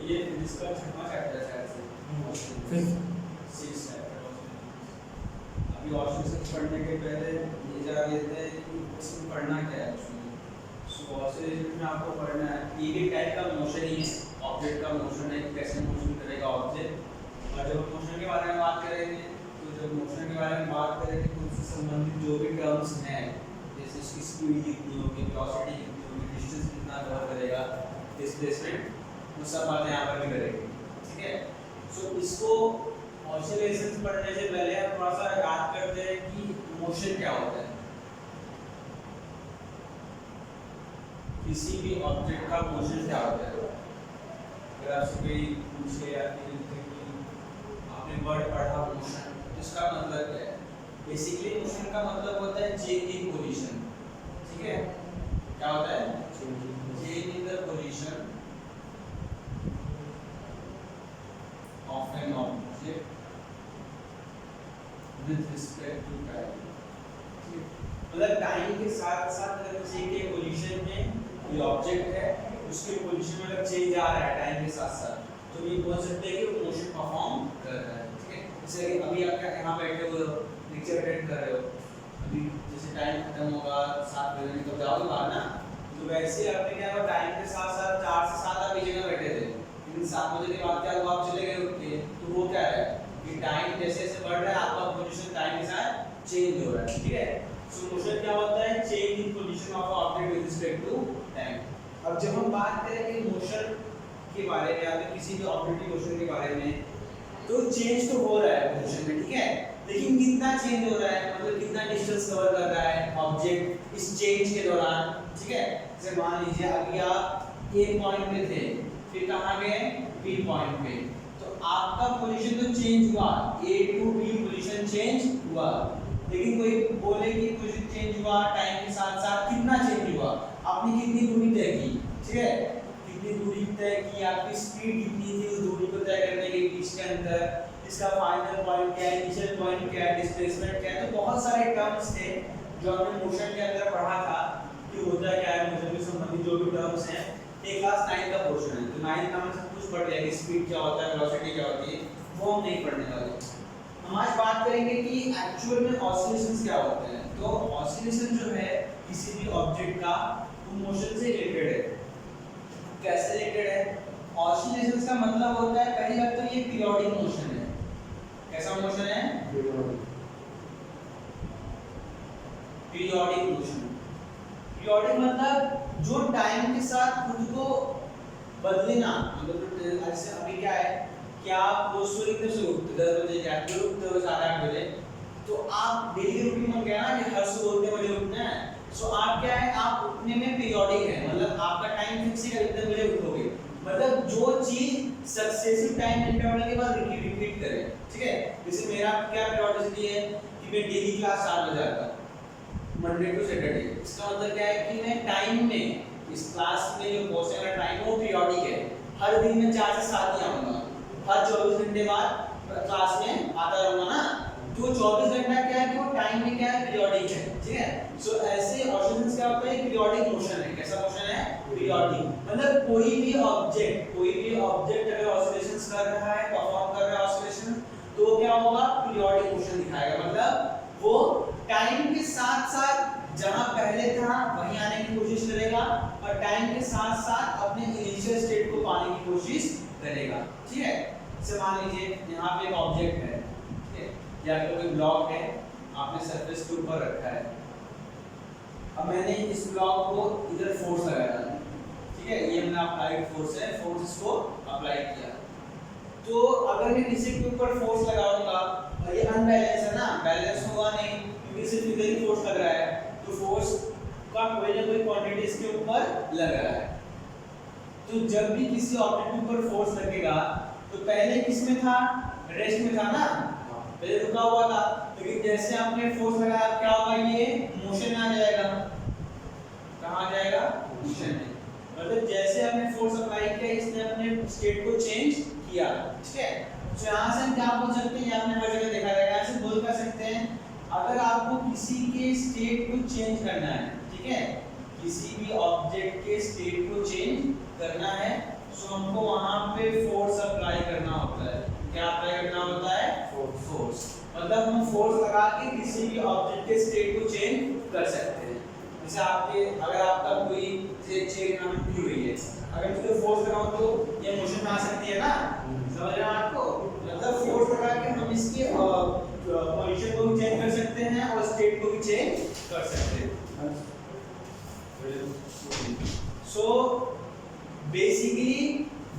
ये फिजिक्स का छठवां चैप्टर है शायद से फिफ्थ 6 चैप्टर। अभी ऑसिलेशन पढ़ने के पहले ये जान लेते हैं कि इसमें पढ़ना क्या है एक्चुअली। सो ऑसिलेशन में आपको पढ़ना है एक ही टाइप का मोशन ही है, ऑब्जेक्ट का मोशन है, कैसे मोशन करेगा ऑब्जेक्ट। और जब मोशन के बारे में बात करेंगे तो जब मोशन के बारे में बात करेंगे तो उससे संबंधित जो भी टर्म्स हैं, जैसे इसकी स्पीड कितनी होगी, वेलोसिटी कितनी होगी, डिस्टेंस कितना कवर करेगा, डिस्प्लेसमेंट, वो सब बातें यहाँ पर भी करेंगे। ठीक है, सो इसको ऑसिलेशंस पढ़ने से पहले हम थोड़ा सा याद करते हैं कि मोशन क्या होता है। किसी भी ऑब्जेक्ट का मोशन क्या होता है। अगर आपसे कोई पूछे या कि आपने वर्ड पढ़ा मोशन, इसका मतलब क्या है? बेसिकली मोशन का मतलब होता है चेंज इन पोजीशन। ठीक है, क्या होता है? Change in the position of an object with respect to time। मतलब टाइम के साथ साथ अगर किसी के पोजीशन में कोई ऑब्जेक्ट है, उसके पोजीशन में अगर चेंज आ रहा है टाइम के साथ साथ, तो ये बोल सकते हैं कि वो मोशन परफॉर्म कर रहा है। ठीक है, जैसे अभी आप यहाँ बैठे हुए हो, लेक्चर अटेंड कर रहे हो, अभी जैसे टाइम खत्म होगा 7 बजे तो जाओगे बाहर ना, तो वैसे आपने क्या हुआ, टाइम के साथ साथ 4 से 7 आप एक जगह बैठे थे, लेकिन 7 बजे के बाद क्या हुआ, आप चले गए उठ के। तो वो क्या है कि टाइम जैसे जैसे बढ़ रहा है आपका पोजीशन टाइम के साथ चेंज हो रहा है। ठीक है, सो मोशन क्या होता है? Change in position of object with respect to time. अब जब हम बात करेंगे मोशन के बारे में या फिर किसी भी ऑब्जेक्ट की मोशन के बारे में, तो चेंज तो हो रहा है पोजीशन में, ठीक है, लेकिन कितना चेंज हो रहा है, मतलब कितना डिस्टेंस कवर कर रहा है ऑब्जेक्ट इस चेंज के दौरान। ठीक है, जैसे मान लीजिए अभी आप ए पॉइंट पे थे, फिर कहाँ गए? बी पॉइंट पे, तो आपका पोजीशन तो चेंज हुआ, ए टू बी पोजीशन चेंज हुआ, लेकिन कोई बोले कि पोजीशन चेंज हुआ टाइम के साथ साथ, कितना चेंज हुआ, आपने कितनी दूरी तय की। ठीक है, कितनी दूरी तय की, आपकी स्पीड कितनी थी उस दूरी को तय करने के बीच के अंदर, इसका फाइनल पॉइंट क्या है, इनिशियल पॉइंट क्या है, डिस्प्लेसमेंट क्या है। तो बहुत सारे टर्म्स थे जो हमने मोशन के अंदर पढ़ा था कि होता क्या है, मोशन के संबंधित जो भी टर्म्स हैं। ये क्लास 9 का पोर्शन है, तो 9 का हम सब कुछ पढ़ लिया कि स्पीड क्या होता है, वेलोसिटी क्या होती है, वो हम नहीं पढ़ने वाले। हम आज बात करेंगे कि एक्चुअल में ऑसिलेशंस क्या होते हैं। तो ऑसिलेशन जो है किसी भी ऑब्जेक्ट का, वो मोशन से रिलेटेड है। कैसे रिलेटेड है? ऑसिलेशंस का मतलब होता है, पहली बात तो ये पीरियोडिक मोशन है। कैसा मोशन है? Periodic motion. पीरियोडिक मतलब जो टाइम के साथ खुद को बदले ना, मतलब ऐसे अभी क्या है कि आप रोज सोने से उठते 10 बजे जाते हो, उठते हो 7-8 बजे, तो आप डेली रूटीन में गया ना कि हर सुबह उतने बजे उठना है। सो आप क्या है, आप उठने में पीरियोडिक है, मतलब आपका टाइम फिक्स है, इतने बजे उठोगे, मतलब जो चीज सक्सेसिव टाइम इंटरवल के बाद रिपीट करे। ठीक है, जैसे मेरा क्या पीरियोडिसिटी है कि मैं डेली क्लास 4 बजे आता हूं, मंडे टू सैटरडे। इसका मतलब क्या है कि मैं टाइम में इस क्लास में जो पोर्शन का टाइम वो पीरियोडिक है, हर दिन में 4 से 7 ही आऊंगा, हर 24 घंटे बाद क्लास में आता रहूंगा ना, तो 24 घंटा क्या है कि वो टाइम में क्या है, पीरियोडिक है। ठीक है, सो ऐसे ऑसिलेशंस क्या होता है, पीरियोडिक मोशन है। कैसा मोशन है? पीरियोडिक। मतलब कोई भी ऑब्जेक्ट अगर ऑसिलेशंस कर रहा है, परफॉर्म कर रहा है ऑसिलेशन, तो क्या होगा, पीरियोडिक मोशन दिखाएगा। मतलब वो टाइम के साथ साथ जहां पहले था वहीं आने की कोशिश करेगा, और टाइम के साथ साथ अपने इनिशियल स्टेट को पाने की कोशिश करेगा। ठीक है, जैसे मान लीजिए यहाँ पे एक ऑब्जेक्ट है, ठीक है, या फिर कोई ब्लॉक है, आपने सरफेस के ऊपर रखा है। अब मैंने इस ब्लॉक को इधर फोर्स लगाया, ठीक है, ये मैंने अप्लाइड फोर्स है, फोर्स इसको अप्लाई किया। तो अगर मैं किसी के ऊपर फोर्स लगाऊंगा, ये अनबैलेंस है ना, बैलेंस होगा नहीं, क्योंकि सिर्फ इधर ही फोर्स लग रहा है, तो फोर्स का कोई ना कोई क्वांटिटी इसके ऊपर लग रहा है। तो जब भी किसी ऑब्जेक्ट के ऊपर फोर्स लगेगा, तो पहले किस में था, रेस्ट में था ना, पहले रुका हुआ था, लेकिन जैसे आपने फोर्स लगाया क्या होगा, ये मोशन में आ जाएगा। कहाँ जाएगा? मोशन में। मतलब जैसे आपने फोर्स अप्लाई किया, इसने अपने स्टेट को चेंज किया। ठीक है, तो यहाँ से हम क्या बोल सकते हैं, आपने हर जगह देखा जाएगा, ऐसे बोल कर सकते हैं, अगर आपको किसी के स्टेट को चेंज करना है, ठीक है, किसी भी ऑब्जेक्ट के स्टेट को चेंज करना है, सो सो हमको वहां पे फोर्स अप्लाई करना होता है। क्या अप्लाई करना होता है? फोर्स। मतलब हम फोर्स लगा के किसी भी ऑब्जेक्ट के स्टेट को चेंज कर सकते हैं। जैसे आपके अगर आपका कोई चेन में टूटी हुई है, अगर उसको फोर्स लगाओ तो ये मोशन में आ सकती है ना, समझ रहे हैं आपको? मतलब फोर्स लगा के हम इसके पोजीशन को भी चेंज कर सकते हैं और स्टेट को भी चेंज कर सकते हैं। सो बेसिकली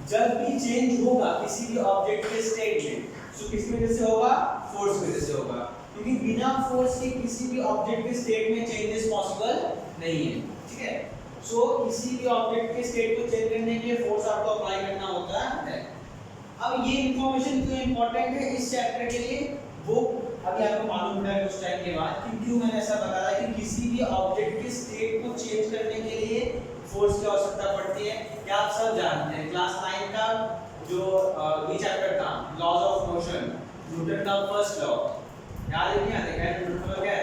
जब भी चेंज होगा किसी भी ऑब्जेक्ट के स्टेट में, सो किस वजह से होगा? फोर्स की वजह से होगा, क्योंकि बिना फोर्स के किसी भी ऑब्जेक्ट के स्टेट में चेंजेस पॉसिबल नहीं है। ठीक है, सो किसी भी ऑब्जेक्ट के स्टेट को चेंज करने के लिए फोर्स आपको अप्लाई करना होता है। अब ये इंफॉर्मेशन क्यों इंपॉर्टेंट है इस चैप्टर के लिए, वो अभी आपको मालूम पड़ा कुछ टाइम के बाद कि क्यों मैंने ऐसा बताया कि किसी भी ऑब्जेक्ट के स्टेट को चेंज करने के लिए फोर्स की आवश्यकता पड़ती है। क्या आप सब जानते हैं क्लास 9 का जो ये चैप्टर था लॉज ऑफ मोशन, न्यूटन का फर्स्ट लॉ याद है? क्या देखा है? न्यूटन का क्या है?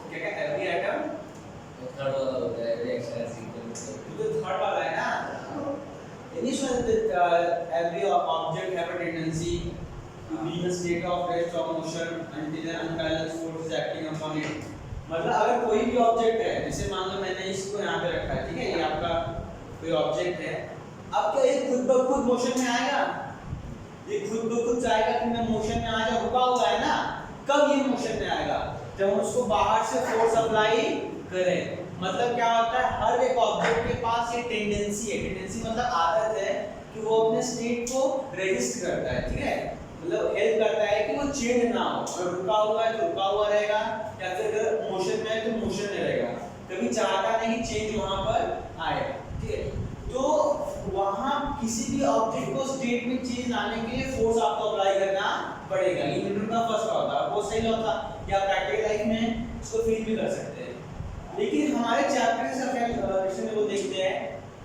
क्या एवरी एटम तो थर्ड वाला है ना, every object have a tendency to be in a state of rest or motion until an unbalanced force is acting upon it। मतलब अगर कोई भी ऑब्जेक्ट है, जैसे मान लो मैंने इसको यहाँ पे रखा है, ठीक है, ये आपका कोई ऑब्जेक्ट है, अब क्या ये खुद ब खुद मोशन में आएगा? ये खुद ब खुद चाहेगा कि मैं मोशन में आ जाऊं, रुका हुआ है ना, कब ये मोशन में आएगा? जब हम उसको बाहर से फोर्स अप्लाई करें। मतलब क्या होता है, हर एक ऑब्जेक्ट के पास ये टेंडेंसी है, टेंडेंसी मतलब आदत है कि वो अपने स्टेट को रेजिस्ट करता है। ठीक है, मतलब हेल्प करता है कि वो चेंज ना हो, अगर रुका हुआ है तो रुका हुआ रहेगा, या फिर अगर मोशन में है तो मोशन में रहेगा, कभी चाहता नहीं चेंज वहां पर आए। ठीक है, तो वहां किसी भी ऑब्जेक्ट को स्टेट में चेंज लाने के लिए फोर्स आपको अप्लाई करना पड़ेगा। ये न्यूटन का फर्स्ट लॉ था, वो सही लॉ था, या प्रैक्टिकल लाइफ में इसको फील भी कर सकते हैं। लेकिन हमारे चैप्टर के सेक्शन में वो देखते हैं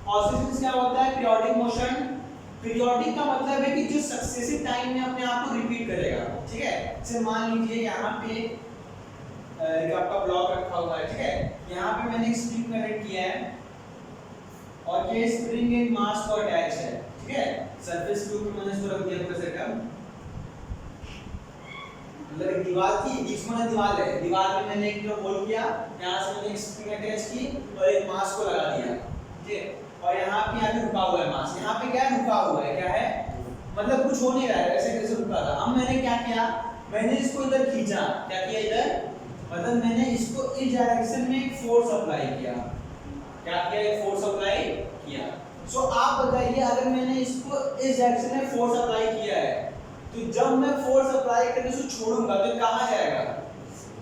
ऑसिलेशंस क्या होता है, पीरियोडिक मोशन। पीरियोडिक का मतलब है कि जो सक्सेसिव टाइम में अपने आप को रिपीट करेगा। ठीक है, जैसे मान लीजिए यहाँ पे एक आपका ब्लॉक रखा हुआ है, ठीक है, यहाँ पे मैंने एक स्प्रिंग कनेक्ट किया है और ये स्प्रिंग एक मास को अटैच है। ठीक है, सरफेस के ऊपर मैंने इसको रख दिया पूरा सेटअप, मतलब दीवार की बीच में दीवार है, दीवार में मैंने एक होल किया, यहाँ से मैंने एक स्प्रिंग अटैच की और एक मास को लगा दिया। ठीक है, और यहाँ पे आके रुका हुआ है मास, यहाँ पे क्या है, रुका हुआ है, क्या है, मतलब कुछ हो नहीं रहा है, ऐसे कैसे रुका था। अब मैंने क्या किया, मैंने इसको इधर खींचा, क्या किया इधर, मतलब मैंने इसको इस डायरेक्शन में एक फोर्स अप्लाई किया। क्या किया, एक फोर्स अप्लाई किया। सो आप बताइए, अगर मैंने इसको इस डायरेक्शन में फोर्स अप्लाई किया है, तो जब मैं फोर्स अप्लाई करने से छोड़ूंगा तो कहाँ जाएगा,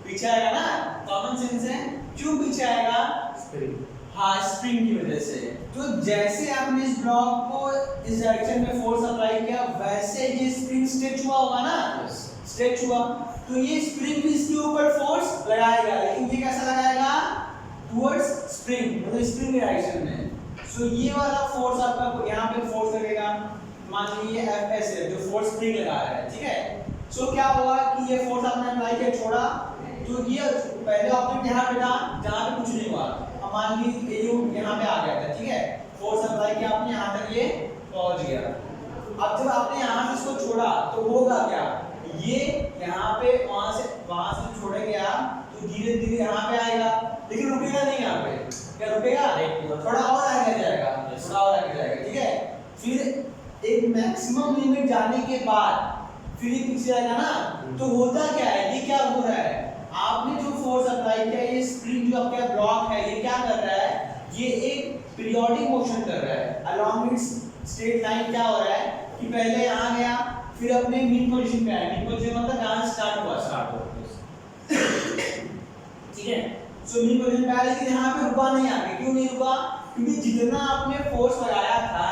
पीछे आएगा ना, कॉमन सेंस है। क्यों पीछे आएगा, स्प्रिंग, हाँ स्प्रिंग की वजह से। तो जैसे आपने इस ब्लॉक को इस डायरेक्शन में फोर्स अप्लाई किया, वैसे ये स्प्रिंग स्ट्रेच हुआ होगा ना, स्ट्रेच हुआ, तो ये स्प्रिंग भी इसके ऊपर फोर्स लगाएगा, लेकिन ये कैसा लगाएगा, टुवर्ड्स स्प्रिंग, मतलब स्प्रिंग की डायरेक्शन में। सो ये वाला फोर्स आपका यहाँ पे फोर्स लगेगा, मान लीजिए Fs है जो फोर्स स्प्रिंग लगा रहा है। ठीक है, सो क्या हुआ कि ये फोर्स आपने अप्लाई किया, छोड़ा, तो ये पहले ऑब्जेक्ट यहाँ पे था जहाँ पे कुछ नहीं हुआ, अब मान लीजिए ये यहाँ पे आ गया था। ठीक है, फोर्स अप्लाई किया आपने, यहाँ तक ये पहुँच गया। अब जब आपने यहाँ से इसको छोड़ा तो होगा क्या, ये यहाँ पे वहाँ से छोड़े गया तो धीरे धीरे यहाँ पे आएगा, लेकिन रुकेगा नहीं यहाँ पे, क्या रुकेगा, थोड़ा और आगे जाएगा, थोड़ा और आगे जाएगा। ठीक है, फिर एक मैक्सिमम लिमिट जाने के बाद फिर ये पीछे आएगा ना, तो होता क्या है, ये क्या हो रहा है, आपने जो फोर्स अप्लाई किया, ये स्प्रिंग जो आपका ब्लॉक है, ये क्या कर रहा है, ये एक पीरियोडिक मोशन कर रहा है अलोंग इट्स स्ट्रेट लाइन। क्या हो रहा है कि पहले यहाँ गया, फिर अपने मीन पोजीशन पे आया, मीन पोजीशन मतलब यहाँ स्टार्ट हुआ। ठीक है, सो मीन पोजीशन पे आया, लेकिन यहाँ पे रुका नहीं आके, क्यों नहीं रुका, क्योंकि जितना आपने फोर्स लगाया था,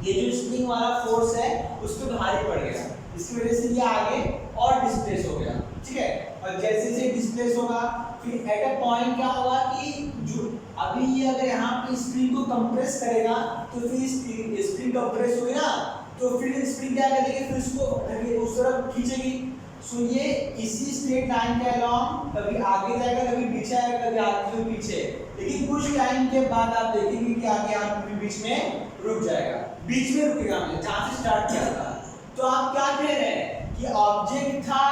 ये जो स्प्रिंग वाला फोर्स है उस पे भारी पड़ गया, इसकी वजह से ये आगे और डिस्प्लेस हो गया। ठीक है, और जैसे जैसे डिस्प्लेस होगा, फिर एट अ पॉइंट क्या होगा कि जो अभी ये अगर यहाँ पे स्प्रिंग को कंप्रेस करेगा, तो फिर स्प्रिंग कंप्रेस हुई ना, तो फिर स्प्रिंग क्या करेगी, फिर इसको उस तरफ खींचेगी, सो ये इसी स्ट्रेट लाइन के अलोंग कभी आगे जाएगा, कभी पीछे आएगा, कभी आगे कभी पीछे, लेकिन कुछ टाइम के बाद आप देखेंगे कि आगे आप कभी बीच में रुक जाएगा, बीच में रुकेगा, मतलब जहां से स्टार्ट किया था। तो आप क्या कह रहे हैं कि ऑब्जेक्ट था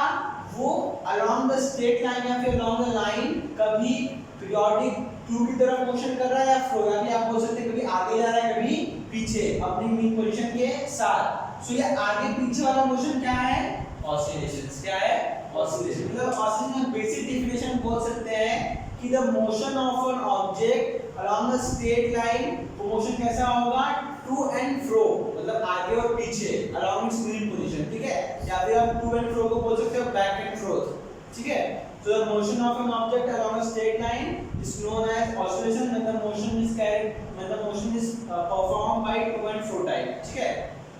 वो अलोंग द स्ट्रेट लाइन या फिर अलोंग द लाइन कभी पीरियोडिक टू की तरफ मोशन कर रहा है या फ्लो, या फिर आप बोल सकते हैं कभी आगे जा रहा है कभी पीछे अपनी मीन पोजीशन के साथ। सो ये आगे पीछे वाला मोशन क्या है? ऑसिलेशंस। क्या है? ऑसिलेशन। मतलब ऑसिलेशन का बेसिक डेफिनेशन बोल सकते हैं कि the motion of an object along the straight line, वो मोशन कैसा होगा? टू एंड फ्रो, मतलब आगे और पीछे अलोंग इट्स मीन पोजीशन, ठीक है? या फिर आप टू एंड फ्रो को बोल सकते हो बैक एंड फ्रोथ, ठीक है? So the motion of an object along a straight line is known as oscillation when the motion is performed by to and fro type, ठीक है?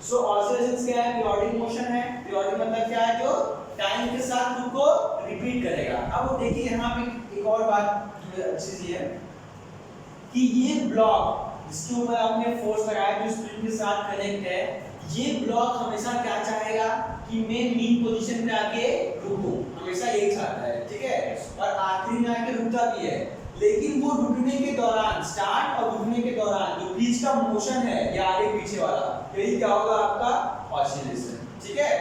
So oscillations क्या है? periodic motion है। periodic मतलब क्या है? जो टाइम के साथ खुद को रिपीट करेगा। अब देखिए यहाँ पे एक और बात अच्छी सी है कि ये ब्लॉक जिसके ऊपर आपने फोर्स लगाया जो स्प्रिंग के साथ कनेक्ट है, ये ब्लॉक हमेशा क्या चाहेगा कि मैं मीन पोजीशन पे आके रुकूं, हमेशा यही चाहता है, ठीक है? और आखिरी में आके रुकता भी है, लेकिन वो रुकने के दौरान, स्टार्ट और रुकने के दौरान जो बीच का मोशन है या आगे पीछे वाला, यही क्या होगा? आपका ऑसिलेशन, ठीक है?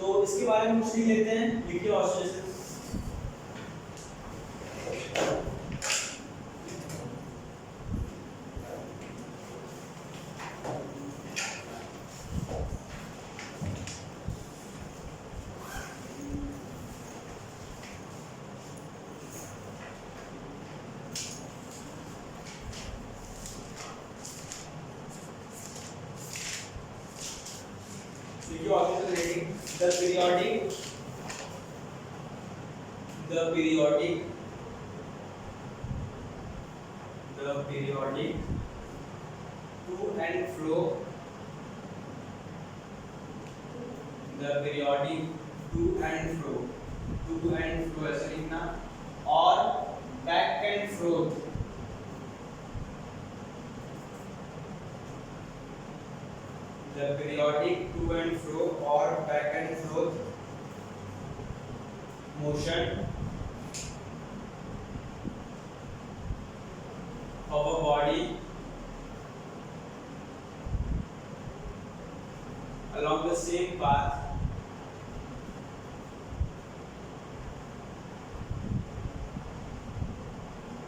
तो इसके बारे में कुछ लिख लेते हैं। लिखिए oscillation. The periodic to and fro, the periodic to and fro ऐसे लिखना, और back and forth, the periodic to and fro or back and forth motion of a body along the same path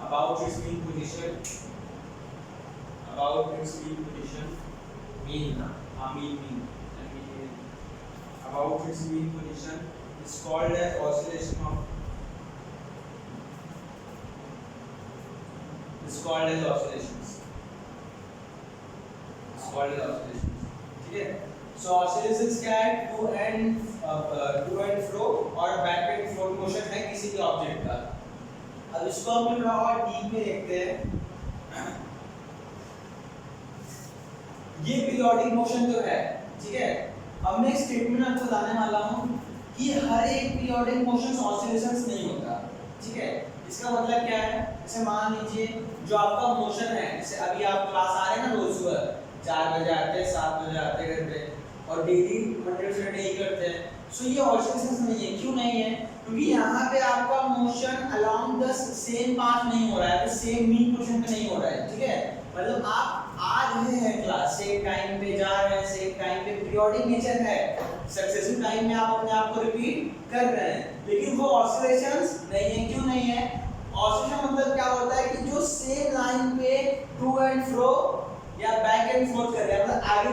about its mean position, about its mean position, mean about its mean position is called as oscillation of, is called as oscillations, is called as oscillations, ठीक है? So oscillations क्या है? to and fro और back and forth motion है किसी भी object का। अब इसको हम थोड़ा और डीप में देखते हैं। ये पीरियोडिक मोशन जो है, ठीक है? अब मैं एक स्टेटमेंट आपको बताने वाला हूँ कि हर एक पीरियोडिक मोशन ऑसिलेशंस नहीं होता, ठीक है? इसका मतलब क्या है? जैसे मान लीजिए जो आपका मोशन है, जैसे अभी आप क्लास आ रहे हैं ना रोज सुबह 4 बजे आते हैं, 7 बजे आते हैं घर पे, और डेली मंडे से फ्राइडे ही करते हैं। सो ये ऑसिलेशंस नहीं है। क्यों नहीं है? क्योंकि यहाँ पे आपका motion along the same path नहीं हो रहा है, सेम मीन पोजीशन पे नहीं हो रहा है, ठीक है? मतलब आप आ रहे हैं क्लास, सेम टाइम पे जा रहे हैं, सेम टाइम पे, पीरियोडिक नेचर है, सक्सेसिव टाइम में आप अपने आप को रिपीट कर रहे हैं, लेकिन वो ऑसिलेशंस नहीं है। क्यों नहीं है? ऑसिलेशन मतलब क्या होता है कि जो सेम लाइन पे टू एंड फ्रो या बैक एंड फोर्थ कर रहा है, मतलब आगे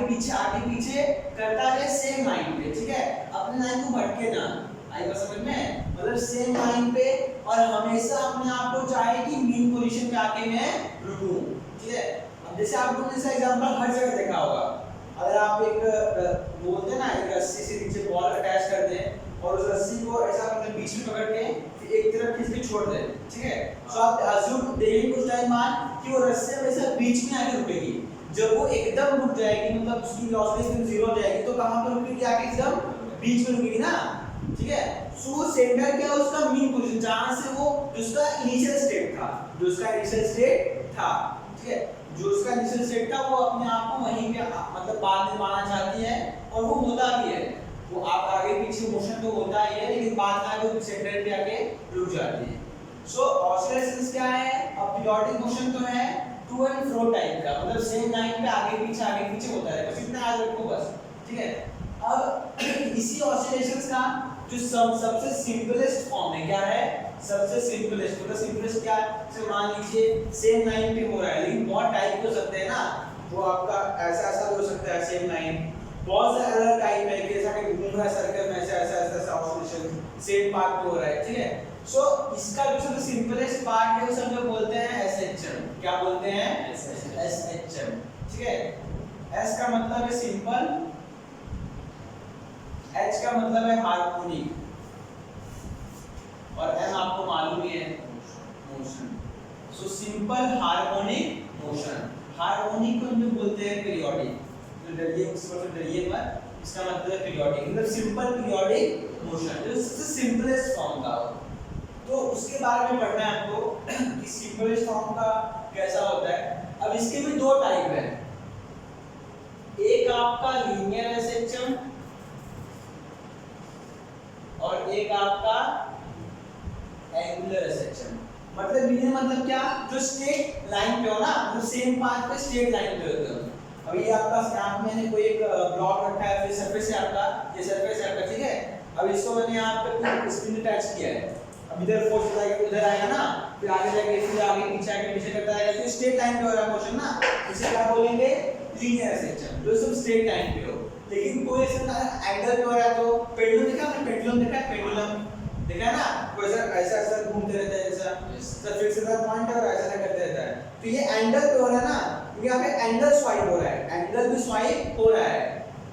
पीछे करता है सेम लाइन पे, ठीक है? अपने लाइन को भटके ना, आई बात समझ में? मतलब सेम लाइन पे और हमेशा अपने आप को चाहे कि मीन पोजीशन पे आके मैं रुकूं, ठीक है? अब जैसे आप लोगों ने इसका एग्जांपल हर जगह देखा होगा, अगर आप एक बोलते हैं ना, एक रस्सी से नीचे बॉल अटैच कर दें और उस रस्सी को ऐसा मतलब बीच में पकड़ के फिर एक तरफ खींच के छोड़ दें, ठीक है? तो आप अज्यूम देखेंगे कुछ टाइम बाद कि वो रस्सी हमेशा बीच में आके रुकेगी। जब वो एकदम रुक जाएगी, मतलब उसकी ऑसिलेशन जीरो हो जाएगी, तो कहां पर रुकेगी? आके एकदम बीच में रुकेगी ना, ठीक है? सो सेंटर क्या है उसका? मीन पोजीशन, जहां से वो जिसका इनिशियल स्टेट था, जो उसका इनिशियल स्टेट था, ठीक है? जो उसका इनिशियल स्टेट था वो अपने आप को वहीं पे मतलब बाद में पाना चाहती है और वो होता भी है। वो आप आगे पीछे मोशन तो होता ही है, लेकिन बाद में वो सेंटर पे आके रुक जाती है। सो ऑसिलेशंस क्या है? अ पीरियोडिक मोशन तो है टू एंड फ्रो टाइप का, मतलब सेम लाइन पे आगे पीछे होता है, बस इतना याद रखो बस, ठीक है। अब इसी ऑसिलेशंस का जो सबसे सिंपलेस्ट फॉर्म है, क्या है? सबसे सिंपलेस्ट, मतलब सिंपलेस्ट क्या है? जैसे मान लीजिए सेम लाइन पे हो रहा है, लेकिन बहुत टाइप हो सकते हैं ना, वो आपका ऐसा हो सकता है सेम लाइन, बहुत से अलग टाइप है कि जैसा कि घूम रहा है सर्कल में, ऐसा ऑसिलेशन सेम पार्ट पे हो रहा है, ठीक है। सो इसका जो सबसे सिंपलेस्ट पार्ट है उसे हम लोग बोलते हैं एसएचएम। क्या बोलते हैं? एसएचएम, ठीक है। एस का मतलब है सिंपल, एच का मतलब है हार्मोनिक, और एम आपको मालूम ही है motion. So simple harmonic motion, harmonic को हम लोग बोलते हैं पीरियोडिक। तो डरिए मत, इसका मतलब है पीरियोडिक, मतलब सिंपल पीरियोडिक मोशन, जो सबसे सिंपलेस्ट फॉर्म का हो। तो उसके बारे में पढ़ना है आपको कि सिंपलेस्ट फॉर्म का कैसा होता है। अब इसके भी दो टाइप है, एक आपका लीनियर एसएचएम और एक आपका एंगुलर एसएचएम। मतलब लीनियर मतलब क्या? जो स्ट्रेट लाइन पे हो ना, मतलब सेम पाथ पे स्ट्रेट लाइन पे होते हो। अब ये आपका स्नैप मैंने कोई एक ब्लॉक रखा है, फिर सरफेस है आपका, ये सरफेस है आपका, ठीक है। अब इसको मैंने यहाँ पे कोई स्क्रीन अटैच किया है, अब इधर फोर्स लगाएगा तो इधर आएगा ना, फिर आगे जाके फिर आगे पीछे करता है, तो स्ट्रेट लाइन पे हो रहा है मोशन ना, इसे क्या बोलेंगे? लीनियर एसएचएम, जो सब स्ट्रेट लाइन पे हो। लेकिन कोई ऐसा एंगल पे हो रहा है, तो पेंडुलम देखा आपने? पेंडुलम देखा है? पेंडुलम देखा है ना, कोई ऐसा घूमते रहता है, जैसा फिक्स पॉइंट और ऐसा करते रहता है। तो ये एंगल पे हो रहा है ना, यहाँ पे एंगल स्वाइप हो रहा है, एंगल भी स्वाइप हो रहा है,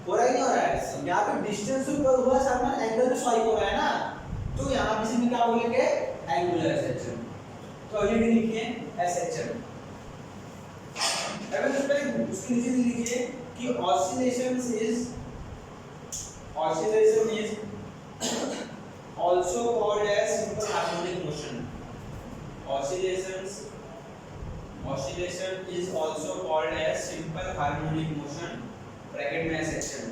हो रहा ही नहीं हो रहा है। यहाँ पे डिस्टेंस ऊपर हुआ सामान, एंगल भी स्वाइप हो रहा है ना, तो यहाँ पे इसमें क्या बोलेंगे? Angular SHM. तो अगली भी लिखिए एसएचएम। अब उसके नीचे लिखिए कि oscillation is also called as simple harmonic motion. Oscillation is also called as simple harmonic motion. Bracket में SHM.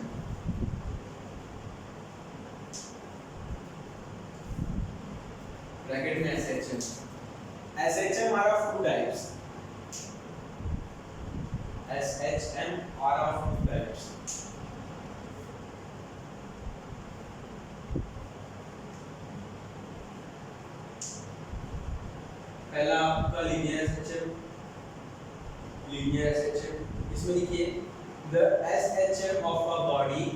ब्रैकेट में SHM. SHM are of two types. SHM are of two types. पहला आपका linear SHM, इसमें लिखिए the SHM of a body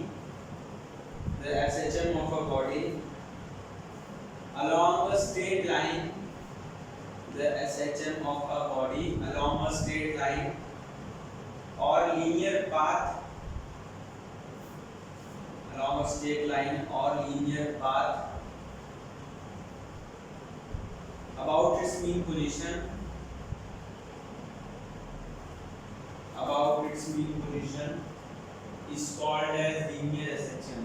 along a straight line, the SHM of a body along a straight line or linear path, along a straight line or linear path about its mean position, is called as linear SHM.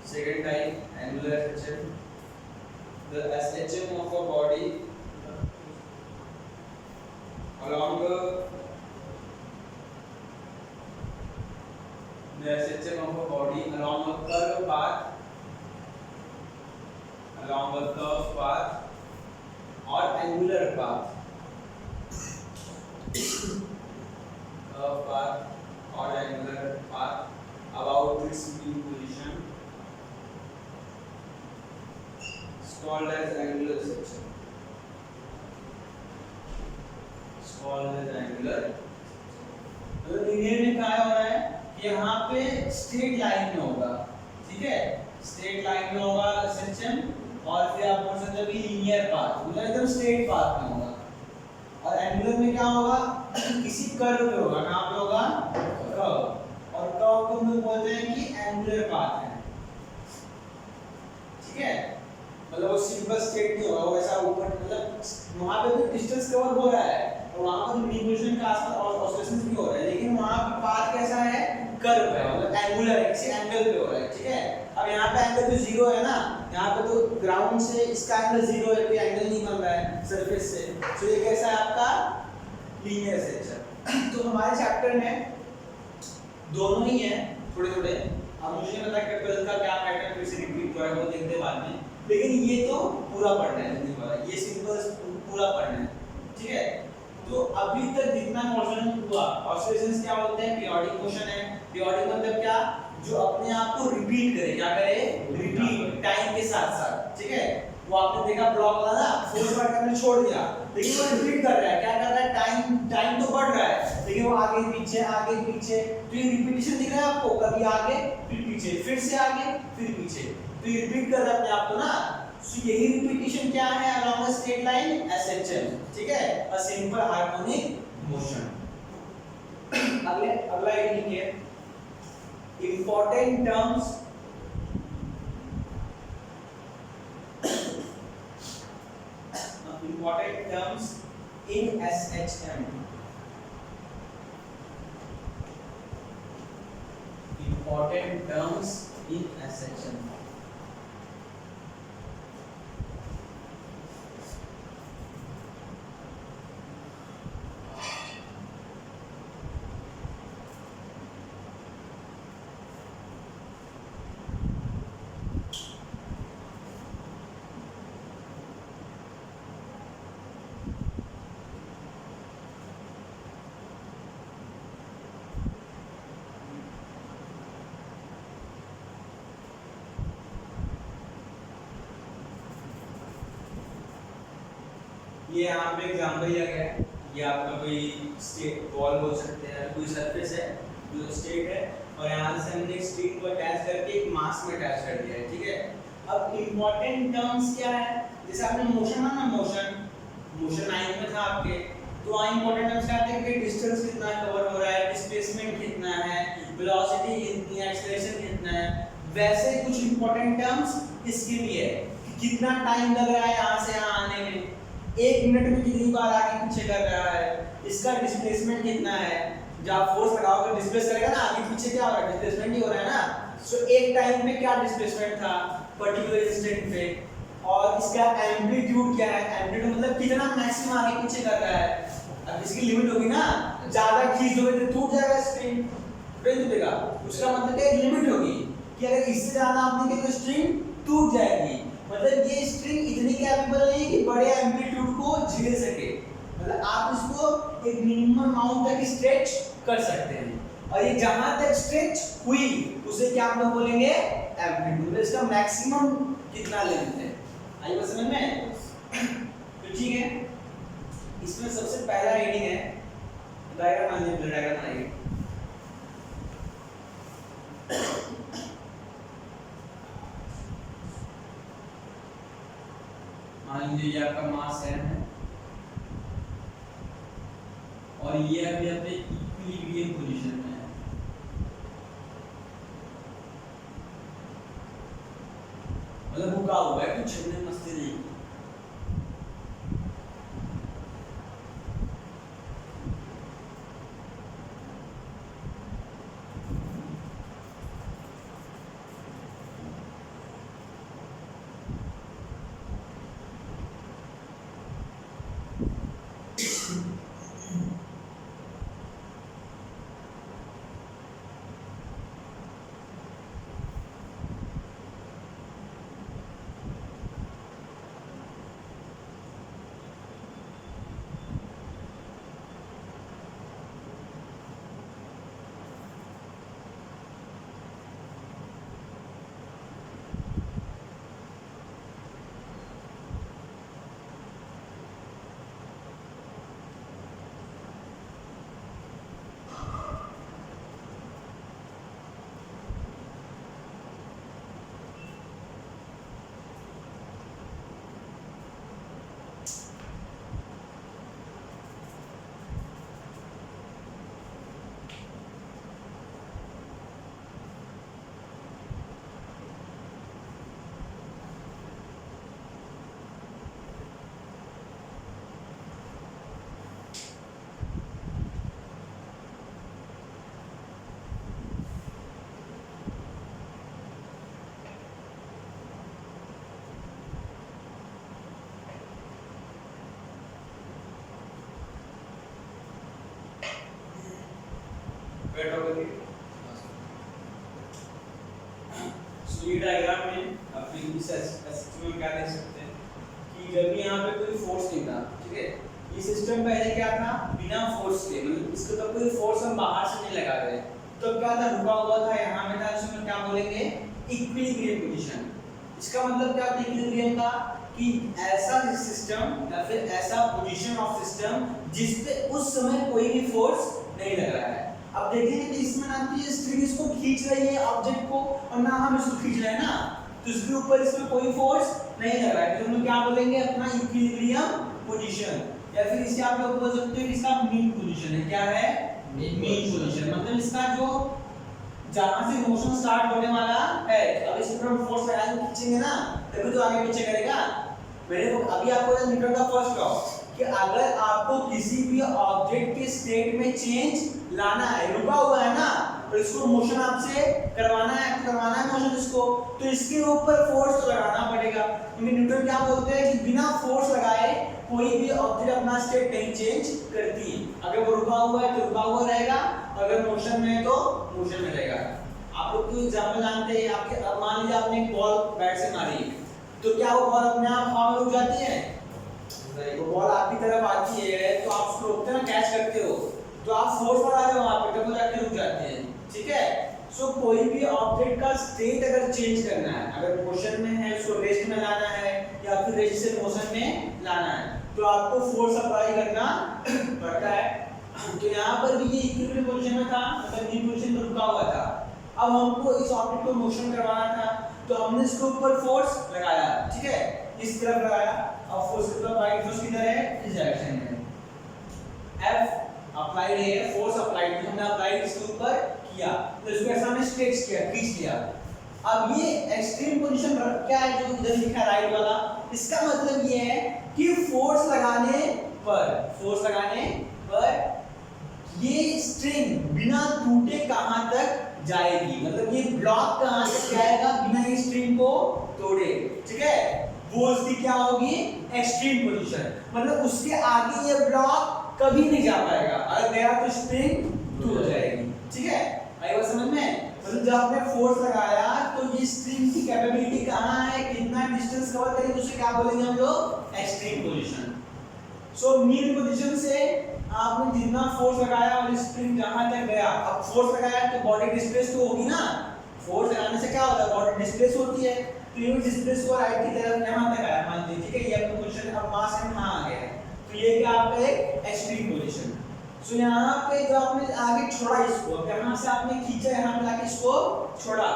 Second type, angular SHM. The SHM of a body along the SHM of a body along a curved path, or angular path, about its mean position is called as angular section. तो linear में क्या हो रहा है कि यहाँ पे straight line में होगा, ठीक है, स्ट्रेट लाइन में होगा SHM, और फिर आप बोल सकते हो कि लीनियर पाथ, मतलब एकदम स्ट्रेट पाथ में होगा। और एंगुलर में क्या होगा? किसी कर्व पे होगा, कहाँ पे होगा? कर्व, और कर्व को हम लोग बोलते हैं कि एंगुलर पाथ है, ठीक है। मतलब वो सिंपल स्ट्रेट नहीं होगा, वो ऐसा ऊपर, मतलब वहाँ पे भी डिस्टेंस कवर हो रहा है और वहाँ पर मीन पोजीशन के आसपास ऑसिलेशंस भी हो रहा है, लेकिन वहाँ पे पाथ कैसा है? कर्व है, मतलब एंगुलर है, किसी एंगल पे हो रहा है, ठीक है। अब यहाँ पे एंगल तो जीरो है ना, यहाँ पे तो ग्राउंड से इसका एंगल जीरो है, कोई एंगल नहीं बन रहा है सरफेस से, तो ये कैसा है आपका लीनियर सेक्शन। तो हमारे चैप्टर में दोनों ही है थोड़े थोड़े, अब मुझे नहीं पता कैपिटल का क्या पैटर्न फिर से रिपीट हुआ है, वो देखते हैं बाद में, लेकिन ये तो पूरा पढ़ना है जितनी बार, ये सिंपल पूरा पढ़ना है, ठीक है। तो अभी तक जितना मोशन हुआ, ऑसिलेशंस क्या होते हैं, पीरियोडिक मोशन है। पीरियोडिक मतलब क्या, जो अपने आप को रिपीट करे, क्या करे, रिपीट टाइम के साथ साथ, ठीक है। वो आपने देखा ब्लॉक वाला ना, फोर्स वर्क हमने छोड़ दिया, लेकिन वो रिपीट कर रहा है, क्या कर रहा है, टाइम तो बढ़ रहा है, लेकिन वो आगे पीछे, तो ये रिपीटिशन दिख रहा है आपको, कभी आगे फिर पीछे, फिर से आगे फिर पीछे, तो ये रिपीट कर रहा है अपने आप को ना। सो यही रिपीटिशन क्या है, along a straight line, SHM, ठीक है, अ सिंपल हार्मोनिक मोशन। अगला ये लिखिए, important terms in SHM, important terms in SHM। ये यहाँ पे एग्जाम्पल दिया गया है, ये आपका कोई स्टेट बॉल बोल सकते हैं, कोई सरफेस है जो स्टेट है, और यहाँ से हमने एक स्ट्रिंग को अटैच करके एक मास में अटैच कर दिया है, ठीक है। अब इंपॉर्टेंट टर्म्स क्या है, जैसे आपने मोशन ना, मोशन 9 में था आपके, तो वहाँ इंपॉर्टेंट टर्म्स क्या थे कि डिस्टेंस कितना कवर हो रहा है, डिस्प्लेसमेंट कितना है, वेलोसिटी कितनी है, एक्सेलरेशन कितना है, वैसे कुछ इंपॉर्टेंट टर्म्स इसके भी है, कितना टाइम लग रहा है यहाँ से यहाँ आने में, 1 मिनट में कितनी बार आगे पीछे कर रहा है, इसका डिस्प्लेसमेंट कितना है, जब फोर्स लगाओगे डिस्प्लेस करेगा ना, आगे पीछे क्या हो रहा है, डिस्प्लेसमेंट ही हो रहा है ना। सो एक टाइम में क्या डिस्प्लेसमेंट था पर्टिकुलर इंस्टेंट पे, और इसका एम्पलीट्यूड क्या है, एम्पलीट्यूड मतलब कितना मैक्सिमम आगे पीछे कर रहा है। अब इसकी लिमिट होगी ना, ज्यादा खींच दोगे तो टूट जाएगा स्ट्रिंग, ब्रेक टूटेगा, उसका मतलब क्या, लिमिट होगी कि अगर इससे ज्यादा आपने किया तो स्ट्रिंग टूट जाएगी, मतलब ये स्ट्रिंग इतनी कैपेबल नहीं है कि बड़े एम्पलीट्यूड को झेल सके, मतलब आप इसको एक मिनिमम अमाउंट तक स्ट्रेच कर सकते हैं, और ये जहां तक स्ट्रेच हुई उसे क्या हम लोग बोलेंगे, एम्पलीट्यूड। इसका मैक्सिमम कितना लेंथ है, आई बात समझ में। तो ठीक है, इसमें सबसे पहला रीडिंग है, डायग्राम बनाइए। मान लीजिए ये आपका मास है और ये अभी अपने इक्विलिब्रियम पोजीशन में है, मतलब रुका हुआ है, कुछ हमने मस्ती नहीं की। सो ये डायग्राम में आप इस सिस्टम में क्या देख सकते हैं कि जब भी यहाँ पे कोई फोर्स नहीं था, ठीक है, ये सिस्टम पहले क्या था, बिना फोर्स के, मतलब इसको तो कोई फोर्स हम बाहर से नहीं लगा रहे, तो क्या था, रुका हुआ था, यहाँ पे था, इसमें क्या बोलेंगे, इक्विलिब्रियम पोजीशन। इसका मतलब क्या होता है इक्विलिब्रियम का, कि ऐसा सिस्टम या फिर ऐसा पोजीशन ऑफ सिस्टम जिस पे उस समय कोई भी फोर्स नहीं लग रहा है। अब देखेंगे कि इसमें ना तो ये स्ट्रिंग इसको खींच रही है ऑब्जेक्ट को, और ना हम इसको खींच रहे हैं ना, तो इसके ऊपर इसमें कोई फोर्स नहीं लग रहा है, तो हम क्या बोलेंगे, अपना इक्विलिब्रियम पोजीशन, या फिर इसे आप लोग बोल सकते हो कि इसका मीन पोजीशन है। क्या है, मीन पोजीशन, मतलब इसका जो जहां से मोशन स्टार्ट होने वाला है, अब इस पर हम फोर्स लगाएंगे, खींचेंगे ना, तभी तो आगे पीछे करेगा। मेरे को अभी आपको न्यूटन का फर्स्ट लॉ कि अगर आपको किसी भी ऑब्जेक्ट के स्टेट में चेंज लाना है, रुका हुआ है ना, और इसको मोशन आपसे करवाना है मोशन इसको, तो इसके ऊपर फोर्स तो लगाना पड़ेगा। क्योंकि न्यूटन क्या बोलते हैं कि बिना फोर्स लगाए कोई भी ऑब्जेक्ट अपना स्टेट नहीं चेंज करती। अगर वो रुका हुआ है तो रुका हुआ रहेगा, अगर मोशन में है तो मोशन में रहेगा। आप लोग तो एग्जांपल जानते हैं, आपके मान लीजिए आपने एक बॉल बैट से मारी, तो क्या वो बॉल अपने आप हवा में रुक जाती है? वो बॉल आपकी तरफ आती है तो आप उसको रोकते हो, कैच करते हो, तो आप फोर्स लगा रहे हो वहां पे, तब वो जाके रुक जाते हैं, ठीक है। सो कोई भी ऑब्जेक्ट का स्टेट अगर चेंज करना है, अगर मोशन में है उसको रेस्ट में लाना है या फिर रेस्ट से मोशन में लाना है, तो आपको फोर्स अप्लाई करना पड़ता है। तो यहाँ पर भी ये इक्विलिब्रियम पोजीशन में था, मतलब ये पोजीशन में रुका हुआ था। अब हमको इस ऑब्जेक्ट को मोशन करवाना था, तो हमने इसके ऊपर फोर्स लगाया, ठीक है, इस तरफ लगाया। अब फोर्स का राइट फोर्स किधर है, इस डायरेक्शन में, F अप्लाइड है, फोर्स अप्लाइड, हमने अप्लाइड इसके ऊपर किया, तो इसको ऐसा हमने स्ट्रेच किया, खींच लिया। अब ये एक्सट्रीम पोजीशन क्या है जो इधर लिखा है राइट वाला, इसका मतलब ये है कि फोर्स लगाने पर ये स्ट्रिंग बिना टूटे कहां तक जाएगी, मतलब ये ब्लॉक कहां तक जाएगा बिना ये स्ट्रिंग को तोड़े, ठीक है, वो उसकी क्या होगी, एक्सट्रीम पोजीशन। मतलब उसके आगे ये ब्लॉक कभी नहीं जा पाएगा, अगर गया तो स्ट्रिंग टूट जाएगी, ठीक है। आई बात समझ में? मतलब जब आपने फोर्स लगाया तो ये स्ट्रिंग की कैपेबिलिटी कहां है, कितना डिस्टेंस कवर करेगी, उसे क्या बोलेंगे हम लोग, extreme position. So mean position से आपने जितना फोर्स लगाया और स्प्रिंग जहां तक गया, अब फोर्स लगाया तो बॉडी डिस्प्लेस तो होगी ना, फोर्स लगाने से क्या होता है, बॉडी डिस्प्लेस होती है, तो ये डिस्प्लेस को राइट की तरफ यहां तक आया, मान लीजिए, ठीक है, ये आपका पोजीशन, अब मास यहां आ गया है, तो ये क्या आपका एक एक्सट्रीम पोजीशन। सो यहां पे जो आपने आगे छोड़ा इसको, अब यहां से आपने खींचा, यहां पे लाके इसको छोड़ा,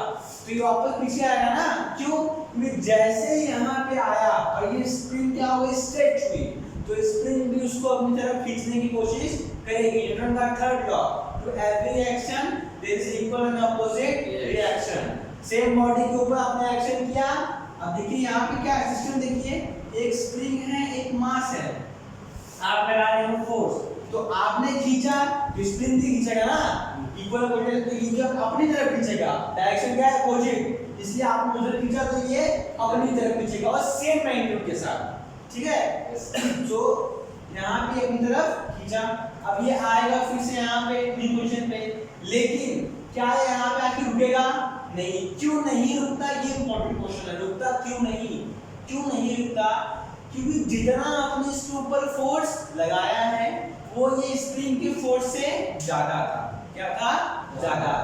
तो ये वापस पीछे आएगा ना, क्यों, क्योंकि जैसे ही यहां पे आया और ये स्प्रिंग क्या हुई, स्ट्रेच हुई, तो स्प्रिंग भी उसको अपनी तरफ खींचने की कोशिश करेगी। न्यूटन का third law, to every action there is equal and opposite reaction. Same body के ऊपर आपने एक्शन किया, अब देखिए यहाँ पे क्या सिस्टम, देखिए एक स्प्रिंग है, एक मास है, आप लगा रहे हो फोर्स, तो आपने खींचा तो स्प्रिंग भी खींचेगा ना, इक्वल पोजीशन, तो ये अपनी तरफ खींचेगा, डायरेक्शन क्या है, अपोजिट, इसलिए आपने उधर खींचा तो ये अपनी तरफ खींचेगा और सेम मैग्नीट्यूड के साथ, ठीक है। तो यहाँ पे अपनी तरफ खींचा, अब ये आएगा फिर से यहाँ पे मीन पोजीशन पे, लेकिन क्या यहाँ पे आके रुकेगा, नहीं। क्यों नहीं रुकता, ये इंपॉर्टेंट क्वेश्चन है, रुकता क्यों नहीं रुकता, क्योंकि जितना आपने इसके ऊपर फोर्स लगाया है वो ये स्प्रिंग की फोर्स से ज्यादा था। क्या था, ज्यादा।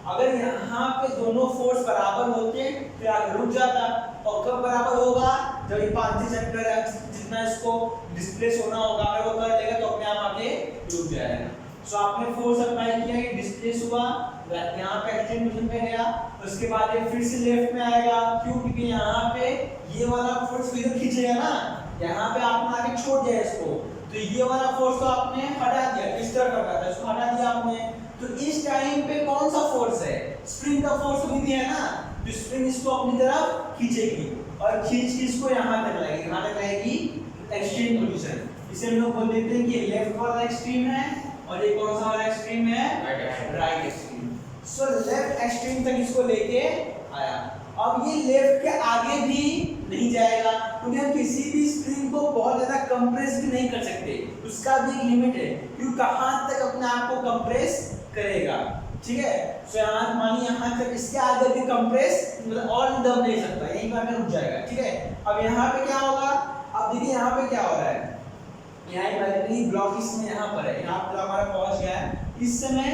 अगर यहाँ पे दोनों फोर्स बराबर होते तो आगे रुक जाता, और कब बराबर होगा, जब ये 5 चक्कर जितना इसको डिस्प्लेस होना होगा, अगर वो कर लेगा तो अपने आप आगे रुक जाएगा। सो आपने फोर्स अप्लाई किया, ये डिस्प्लेस हुआ, यहाँ पे एक्सट्रीम पोजीशन पे गया, उसके बाद ये फिर से लेफ्ट में आएगा, क्यों, क्योंकि यहाँ पे ये वाला फोर्स फिर खींचेगा ना, यहाँ पे आपने आगे छोड़ दिया इसको, तो ये वाला फोर्स तो आपने हटा दिया, इस तरफ रखा था, इसको हटा दिया आपने, तो इस टाइम पे कौन सा फोर्स है, स्प्रिंग का फोर्स भी है ना, तो स्प्रिंग इसको अपनी तरफ खींचेगी और खींच के इसको यहाँ तक लाएगी, एक्सट्रीम पोजीशन। इसे हम लोग बोल देते हैं कि लेफ्ट वाला एक्सट्रीम है और ये कौन सा वाला एक्सट्रीम है, right extreme. So left extreme तक इसको लेके आया। अब ये लेफ्ट के आगे भी नहीं जाएगा, क्योंकि हम किसी भी स्प्रिंग को बहुत ज्यादा कंप्रेस भी नहीं कर सकते, उसका भी एक लिमिट है, क्योंकि कहां तक अपने आप को कंप्रेस करेगा, ठीक है। सो यहाँ मानिए यहाँ तक, इसके आगे भी कंप्रेस मतलब और दब नहीं सकता, यहीं पर आके रुक जाएगा, ठीक है। अब यहाँ पे क्या होगा, अब देखिए यहाँ पे क्या हो रहा है, यहाँ इमेजिनरी ब्लॉक इसमें यहाँ पर है, यहाँ ब्लॉक हमारा पहुंच गया है। इस समय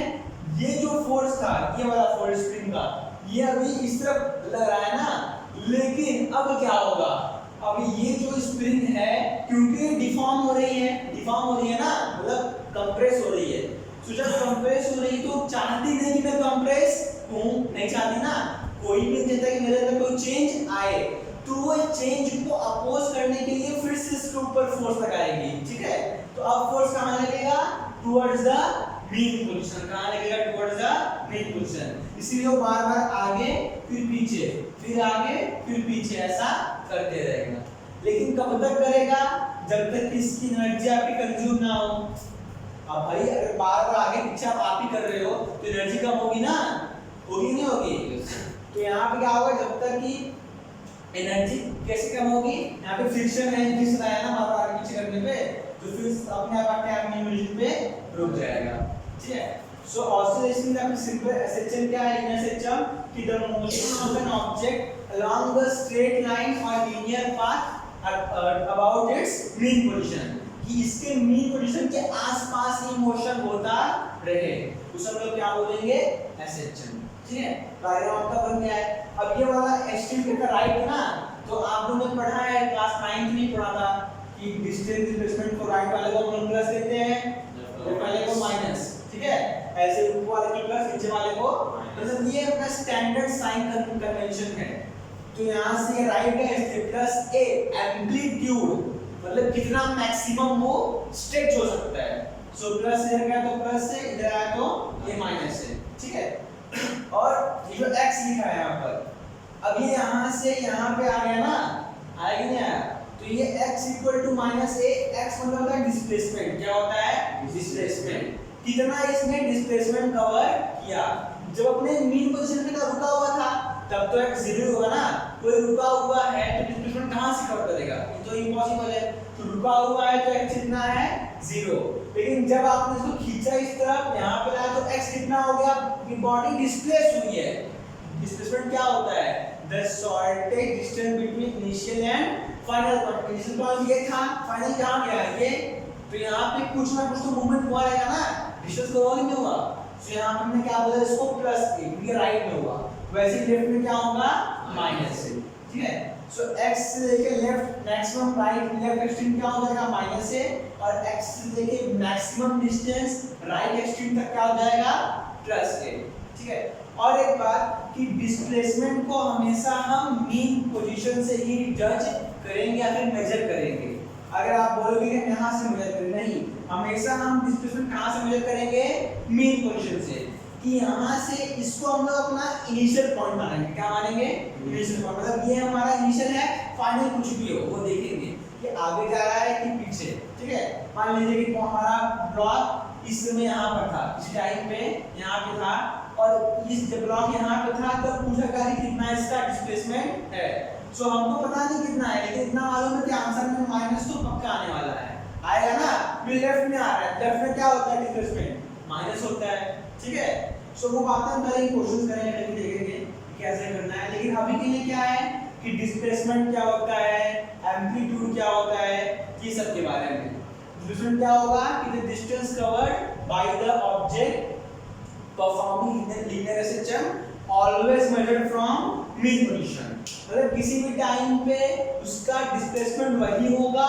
ये जो फोर्स था, ये वाला फोर्स स्प्रिंग का, ये अभी इस तरफ लग रहा है ना, लेकिन अब क्या होगा, अब ये जो स्प्रिंग है क्योंकि डिफॉर्म हो रही है ना, मतलब कंप्रेस हो रही है। तो जब कंप्रेस हो रही है तो चाहती नहीं कि मैं कंप्रेस हूं, नहीं चाहती ना, कोई भी चाहता कि मेरे अंदर कोई चेंज आए, तो वो चेंज को अपोज करने के लिए फिर से इसके ऊपर फोर्स लगाएगी, ठीक है। तो अब फोर्स कहां लगेगा, टुवर्ड्स द मीन पोजीशन, कहां लगेगा, टुवर्ड्स द मीन पोजीशन। इसलिए वो बार-बार आगे फिर पीछे, फिर आगे फिर पीछे ऐसा करते रहेगा। लेकिन कब तक करेगा, जब तक इसकी एनर्जी आपकी कंज्यूम ना हो। अब भाई अगर बार-बार आगे पीछे आप ही कर रहे हो तो एनर्जी कम होगी ना, होगी नहीं होगी। तो यहाँ पे क्या होगा, जब तक कि एनर्जी कैसे कम होगी, यहाँ पे फ्रिक्शन है जिस रहा है ना बार-बार आगे पीछे करने पे, तो फिर अपने आप आके आप मीन पोजीशन पे रुक जाएगा, ठीक है। सो ऑसिलेशन का सिंपल एसएचएम क्या है, इन एसएचएम कि the motion of an object along the straight line और linear path about its mean position, कि इसके मीन पोजीशन के आसपास ही मोशन होता रहे, उस हम लोग क्या बोलेंगे, एसएचएम, ठीक है। डायग्राम का बन गया है। अब ये वाला एक्सट्रीम का राइट ना, तो आप लोगों ने पढ़ा है क्लास 9 में पढ़ा था कि डिस्टेंस डिस्प्लेसमेंट को राइट वाले को हम प्लस देते हैं, लेफ्ट वाले को माइनस, ठीक है। ऐसे ऊपर वाले को प्लस, नीचे वाले को, मतलब ये अपना स्टैंडर्ड साइन कन्वेंशन है। तो यहाँ से राइट है इससे प्लस ए एम्पलीट्यूड, मतलब कितना मैक्सिमम वो स्ट्रेच हो सकता है। सो प्लस इधर गया तो प्लस से, इधर आया तो ये माइनस है, ठीक है। और ये जो x लिखा है यहाँ पर, अब ये यहाँ से यहाँ पे आ गया ना, आया कि नहीं आया, तो ये x equal to minus a, x मतलब होता है डिस्प्लेसमेंट, क्या होता है, डिस्प्लेसमेंट। कितना इसने डिस्प्लेसमेंट कवर किया, जब अपने मीन पोजीशन पे रुका हुआ था तब तो x जीरो होगा ना, कोई रुका हुआ है तो डिस्प्लेसमेंट कहां से कवर करेगा, ये तो इम्पॉसिबल है। तो रुका हुआ है तो x कितना है, जीरो। लेकिन जब आपने इसको खींचा इस तरफ, यहाँ पे लाया तो x कितना हो गया, कि बॉडी डिस्प्लेस हुई है। डिस्प्लेसमेंट क्या होता है, the shortage distance between initial and final point. Initial point ये था, फाइनल कहां गया ये, तो यहाँ पे कुछ ना कुछ तो मूवमेंट हुआ रहेगा ना, डिस्टेंस को नहीं हुआ। तो यहाँ पे हमने क्या बोला इसको, प्लस ए, क्योंकि राइट में हुआ, वैसे लेफ्ट में क्या होगा, माइनस ए, ठीक है। सो x से लेके left maximum right left extreme क्या हो जाएगा, माइनस ए, और x से लेके मैक्सिमम डिस्टेंस राइट एक्सट्रीम तक क्या हो जाएगा, प्लस ए, ठीक है। और एक बात कि डिस्प्लेसमेंट को हमेशा हम मीन पोजीशन से ही जज करेंगे या फिर मेजर करेंगे। अगर आप बोलोगे कि यहाँ से मेजर करें, नहीं, हमेशा हम डिस्प्लेसमेंट कहाँ से मेजर करेंगे, मीन पोजीशन से, कि यहाँ से इसको हम लोग अपना इनिशियल पॉइंट मानेंगे, क्या मानेंगे, इनिशियल पॉइंट। मतलब ये हमारा इनिशियल है, फाइनल कुछ भी हो वो देखेंगे कि आगे जा रहा है कि पीछे, ठीक है। मान लीजिए कि हमारा ब्लॉक इस समय यहाँ पर था, इस टाइम पे यहाँ पे था, और इस ब्लॉक यहाँ पे था, तो पूछा गया कि कितना इसका डिस्प्लेसमेंट है। सो हमको पता नहीं कितना है, लेकिन इतना मालूम है कि आंसर में माइनस तो पक्का आने वाला है, आएगा ना। ये लेफ्ट में आ रहा है, लेफ्ट में क्या होता है, डिस्प्लेसमेंट माइनस होता है, ठीक है। सो वो बात हम करेंगे, कोशिश करेंगे, लेकिन देखेंगे कैसे करना है। लेकिन अभी के लिए क्या है कि डिस्प्लेसमेंट क्या होता है, एम्पलीट्यूड क्या होता है, ये सब के बारे में। डिस्प्लेसमेंट क्या होगा कि the distance covered by the object performing linear SHM always measured from mean position. मतलब किसी भी टाइम पे उसका डिस्प्लेसमेंट वही होगा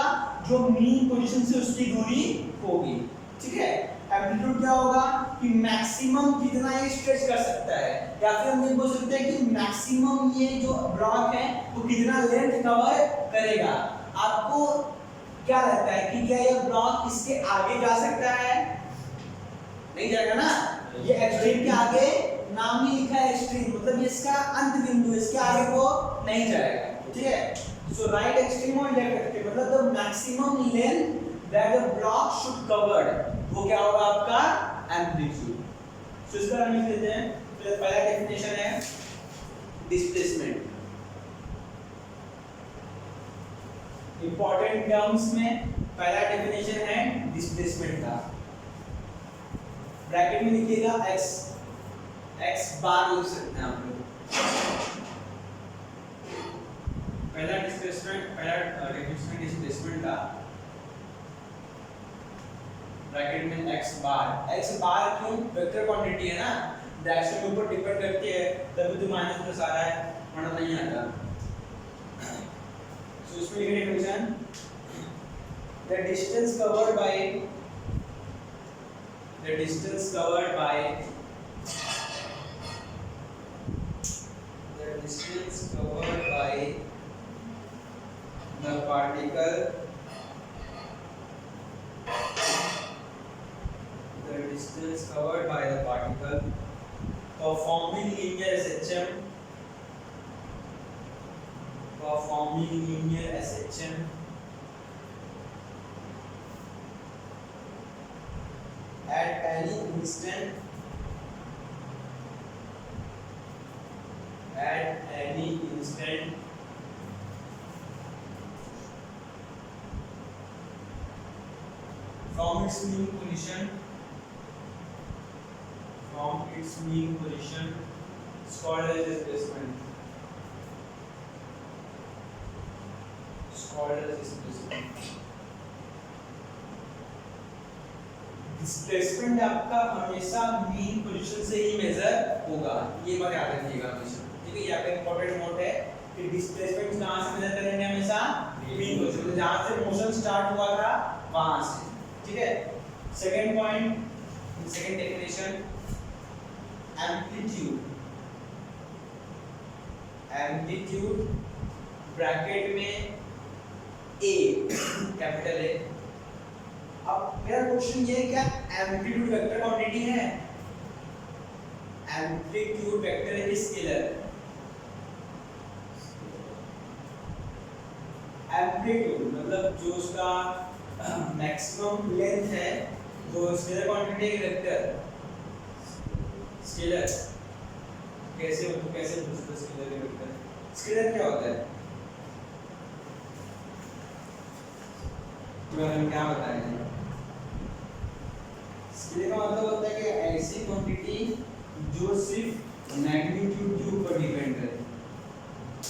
जो मीन पोजीशन से उसकी दूरी होगी, ठीक है। एम्पलीट्यूड क्या होगा कि मैक्सिमम कितना ये स्ट्रेच कर सकता है, या फिर हम ये बोल सकते हैं कि मैक्सिमम ये जो ब्लॉक है वो कितना लेंथ कवर करेगा। आपको क्या लगता है कि क्या ये ब्लॉक इसके आगे जा सकता है, नहीं जाएगा ना। ये एक्सट्रीम के आगे नाम ही लिखा है एक्सट्रीम, मतलब ये इसका अंत बिंदु, इसके आगे वो नहीं जाएगा, ठीक है। सो राइट एक्सट्रीम और लेफ्ट एक्सट्रीम, मतलब the maximum length that the block should covered, वो क्या होगा आपका एम्पलीट्यूड। सो इसका हम लिख लेते हैं। तो पहला डेफिनेशन है डिस्प्लेसमेंट। इंपॉर्टेंट टर्म्स में पहला डेफिनेशन है डिस्प्लेसमेंट का। ब्रैकेट में लिखिएगा x, x बार लिख सकते हैं आप लोग। डिस्प्लेसमेंट, पहला डेफिनेशन डिस्प्लेसमेंट का ब्रैकेट में x बार क्यों, वेक्टर क्वांटिटी है ना, डायरेक्शन के ऊपर डिपेंड करती है, तभी तो माइनस प्लस आ रहा है, वरना नहीं आता। सो इसमें लिखिए definition, the distance covered by the distance covered by the particle performing linear SHM at any instant from its mean position is called as displacement. Displacement आपका हमेशा मीन पोजीशन से ही मेजर होगा, ये बात याद रखिएगा हमेशा, ठीक है। ये आपका इंपॉर्टेंट नोट है कि डिस्प्लेसमेंट कहां से मेजर करेंगे, हमेशा मीन पोजीशन, जहां से मोशन स्टार्ट हुआ था वहां से, ठीक है। Second point, second definition, amplitude bracket में ए, कैपिटल ए। अब मेरा क्वेश्चन ये है, क्या एम्पलीट्यूड वेक्टर क्वांटिटी है? एम्पलीट्यूड वेक्टर है कि स्केलर? एम्पलीट्यूड मतलब जो उसका मैक्सिमम लेंथ है, वो स्केलर क्वांटिटी है वेक्टर स्केलर। कैसे स्केलर के वेक्टर? स्केलर क्या होता है? तो हम क्या बताएंगे? स्केलर का मतलब होता है कि ऐसी क्वांटिटी जो सिर्फ मैग्नीट्यूड के ऊपर डिपेंड करे,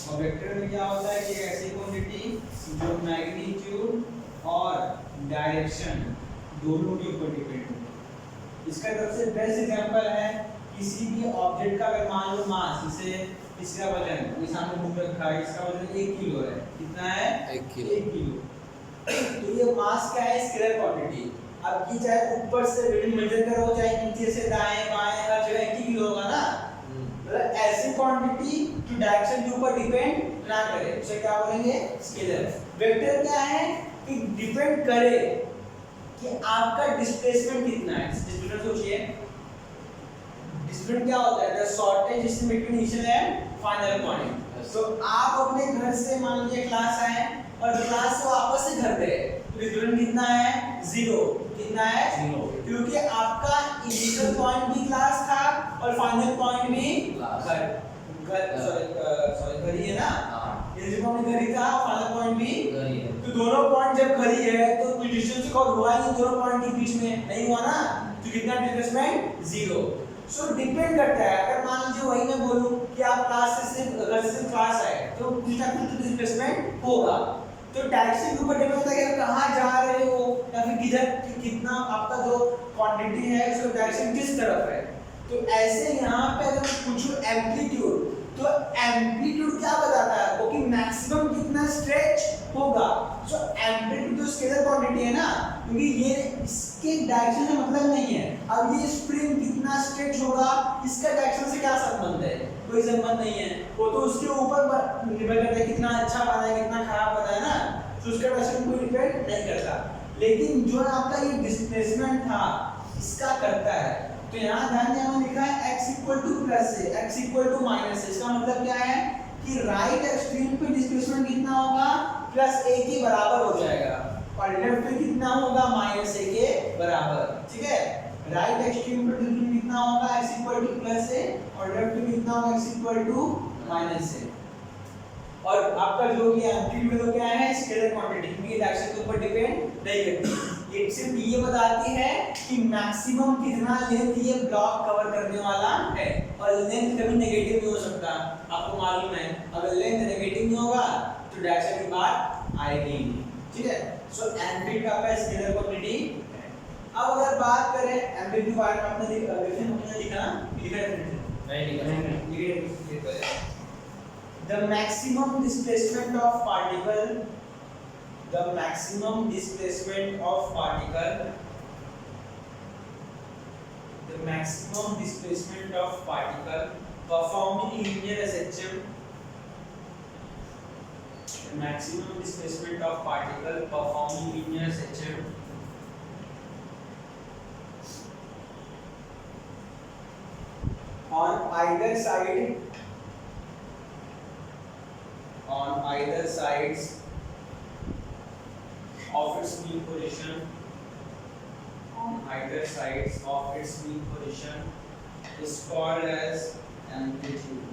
और वेक्टर में क्या होता है कि ऐसी क्वांटिटी जो मैग्नीट्यूड और डायरेक्शन दोनों के ऊपर डिपेंड है। इसका सबसे बेस्ट एग्जांपल है किसी भी ऑब्जेक्ट का, अगर मान लो मास, जैसे इसका वजन, ये सामने बुक रखा है, इसका वजन 1 किलो है। कितना है? 1 किलो। तो ये मास क्या है? Scalar quantity. अब ये चाहे ऊपर से रीडिंग मेजर करो, चाहे नीचे से दाएं बाएं, हर जगह 1 किलो होगा ना। मतलब ऐसी क्वांटिटी जो डायरेक्शन के ऊपर डिपेंड ना करे, उसे क्या बोलेंगे? स्केलर। वेक्टर क्या है कि डिपेंड करे कि आपका डिस्प्लेसमेंट कितना है। डिस्प्लेसमेंट सोचिए, डिस्प्लेसमेंट क्या होता है? The shortage distance between initial and final point. तो आप अपने घर से मान लीजिए क्लास आए और क्लास से वापस से घर गए, तो डिस्प्लेसमेंट कितना है? 0। कितना है? 0। क्योंकि आपका इनिशियल पॉइंट भी क्लास था और फाइनल पॉइंट भी घर ही है ना। इनिशियल पॉइंट घर ही था, फाइनल पॉइंट भी घर ही है। तो दोनों पॉइंट जब घर ही है तो कोई डिस्टेंस कॉल हुआ ही दोनों पॉइंट के बीच में नहीं हुआ ना, तो कितना डिस्प्लेसमेंट? 0। सो डिपेंड करता है। अगर मान लीजिए वही मैं बोलूं कि आप क्लास से घर से क्लास आए तो कुछ ना कुछ डिस्प्लेसमेंट होगा। तो डायरेक्शन के ऊपर डिपेंड होता है कि कहां जा रहे हो या फिर किधर, कितना आपका जो क्वांटिटी है उसका डायरेक्शन किस तरफ है। तो ऐसे यहां पे अगर मैं पूछूं एम्पलीट्यूड, तो एम्पलीट्यूड क्या बताता है वो कि मैक्सिमम कितना स्ट्रेच होगा। सो एम्पलीट्यूड तो स्केलर क्वांटिटी है ना, क्योंकि ये इसके डायरेक्शन से मतलब नहीं है। अब ये स्प्रिंग कितना स्ट्रेच होगा, इसका डायरेक्शन से क्या संबंध है? कोई संबंध नहीं है। वो तो उसके ऊपर निर्भर करता है कितना अच्छा बना है कितना खराब बना है ना, तो उसका डायरेक्शन कोई डिपेंड नहीं करता। लेकिन जो आपका ये डिस्प्लेसमेंट था इसका करता है। तो यहाँ ध्यान देना लिखा है x इक्वल टू प्लस है, x इक्वल टू माइनस है। इसका मतलब क्या है कि राइट एक्सट्रीम पे डिस्प्लेसमेंट कितना होगा? प्लस a के बराबर हो जाएगा, और लेफ्ट पे कितना होगा? माइनस a के बराबर। ठीक है, राइट एक्सट्रीम पे डिस्प्लेसमेंट कितना होगा? x equal to plus a, और लेफ्ट पे कितना होगा? x equal to minus a। और आपका जो ये एम्पलीट्यूड क्या है? स्केलर क्वांटिटी, क्योंकि डायरेक्शन के ऊपर डिपेंड नहीं करती। ये सिर्फ ये बताती है कि मैक्सिमम कितना लेंथ ये ब्लॉक कवर करने वाला है, और लेंथ कभी नेगेटिव नहीं हो सकता। आपको मालूम है अगर लेंथ नेगेटिव नहीं होगा तो तो डायरेक्शन की बात आएगी नहीं, ठीक है। सो एम्बिट का आपका स्केलर क्वांटिटी है। अब अगर बात करें एम्बिट के बारे में, आपने लिखा लिखा नहीं लिखा the maximum displacement of particle performing linear SHM on either sides of its mean position is called as amplitude.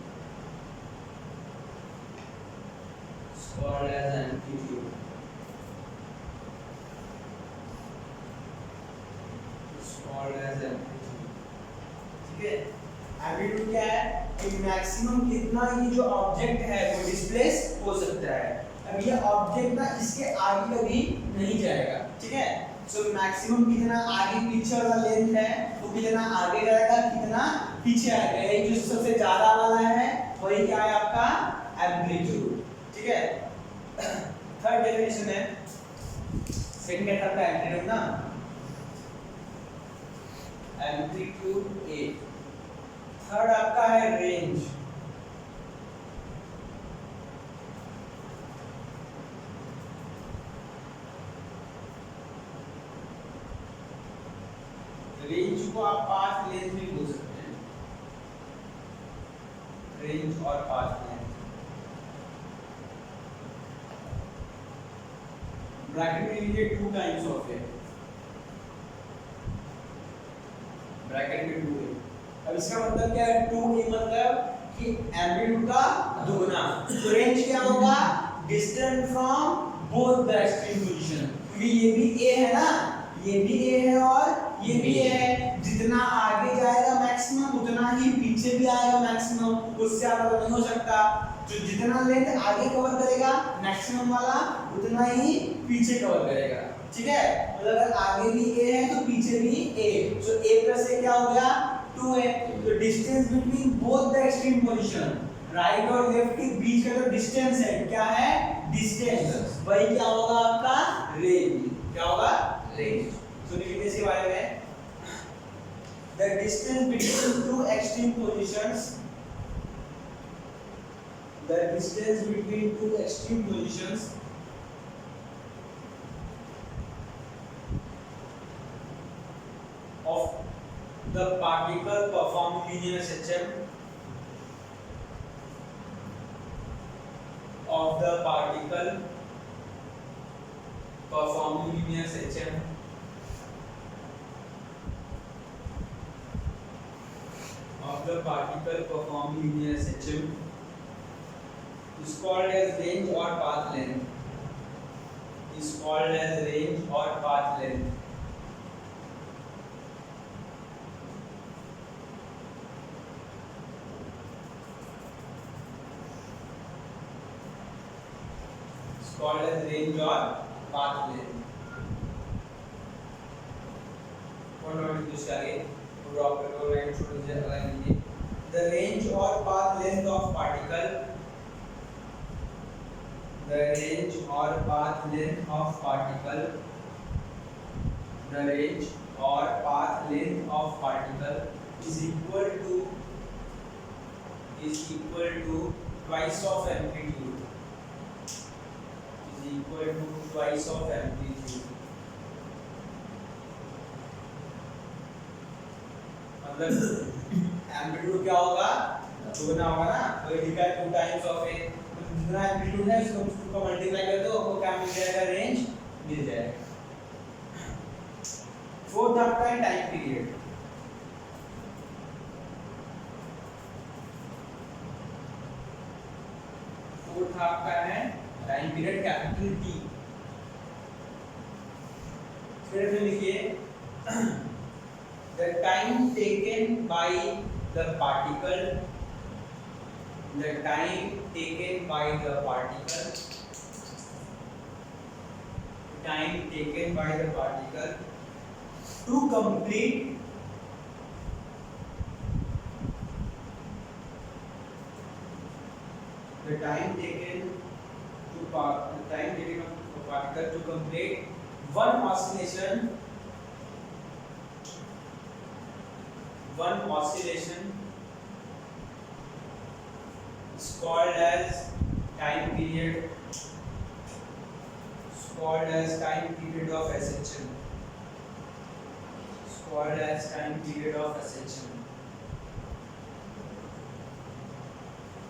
ठीक है। एम्पलीट्यूड क्या है कि मैक्सिमम कितना ये जो ऑब्जेक्ट है वो डिस्प्लेस हो सकता है। अब ये ऑब्जेक्ट ना इसके आगे कभी नहीं जाएगा, ठीक है। सो मैक्सिमम कितना आगे पीछे वाला लेंथ है वो कितना आगे जाएगा, कितना पीछे आएगा, ये जो सबसे ज्यादा वाला है वही क्या है आपका एम्पलीट्यूड, ठीक है। थर्ड डेफिनेशन है, सेकंड क्या था आपका एम्पलीट्यूड ना, एम्पलीट्यूड ए। थर्ड आपका है रेंज। रेंज को आप पाथ लेंथ भी बोल सकते हैं, रेंज और पाथ लेंथ। ब्रैकेट में लीजिए टू टाइम्स ऑफ है, ब्रैकेट में टू है। अब इसका मतलब क्या है, टू ए मतलब कि एम्पलीट्यूड का दुगना। तो रेंज क्या होगा, distance from both the extreme position, क्योंकि ये भी ए है ना, ये भी ए है और ये भी ए है। जितना आगे जाएगा मैक्सिमम उतना ही पीछे भी आएगा मैक्सिमम, उससे ज्यादा तो नहीं हो सकता। जो जितना लेंथ आगे कवर करेगा मैक्सिमम वाला उतना ही पीछे कवर करेगा, ठीक है। मतलब अगर आगे भी ए है तो पीछे भी ए, तो ए प्लस ए क्या हो गया 2 है। तो distance between both the extreme position, right और लेफ्ट के बीच का जो डिस्टेंस है क्या है, डिस्टेंस, वही क्या होगा आपका रेंज। क्या होगा, रेंज। तो लिखिए इसके बारे में, the distance between two extreme positions, the distance between two extreme positions of the particle performing linear SHM, of the particle performing linear SHM of the particle performing linear SHM is called as range or path length, is called as range or path length. Is called as range or path length. What are we just आगे drop or line छोड़ दीजिए, align कीजिए। The range or path length of particle, the range or path length of particle, the range or path length of particle is equal to twice of amplitude, is equal to twice of amplitude। मतलब amplitude क्या होगा, दुगना होगा ना, वही लिखा है 2 times of ए। जितना एम्पलीट्यूड है उसको मल्टीप्लाई कर दो, आपको क्या मिल जाएगा, रेंज मिल जाएगा। फोर्थ आपका है टाइम पीरियड। फोर्थ आपका है टाइम पीरियड, कैपिटल टी। फिर लिखिए the time taken by the particle, the time taken by the particle time taken by the particle to complete the time taken of a particle to complete one oscillation is called as time period of ascension.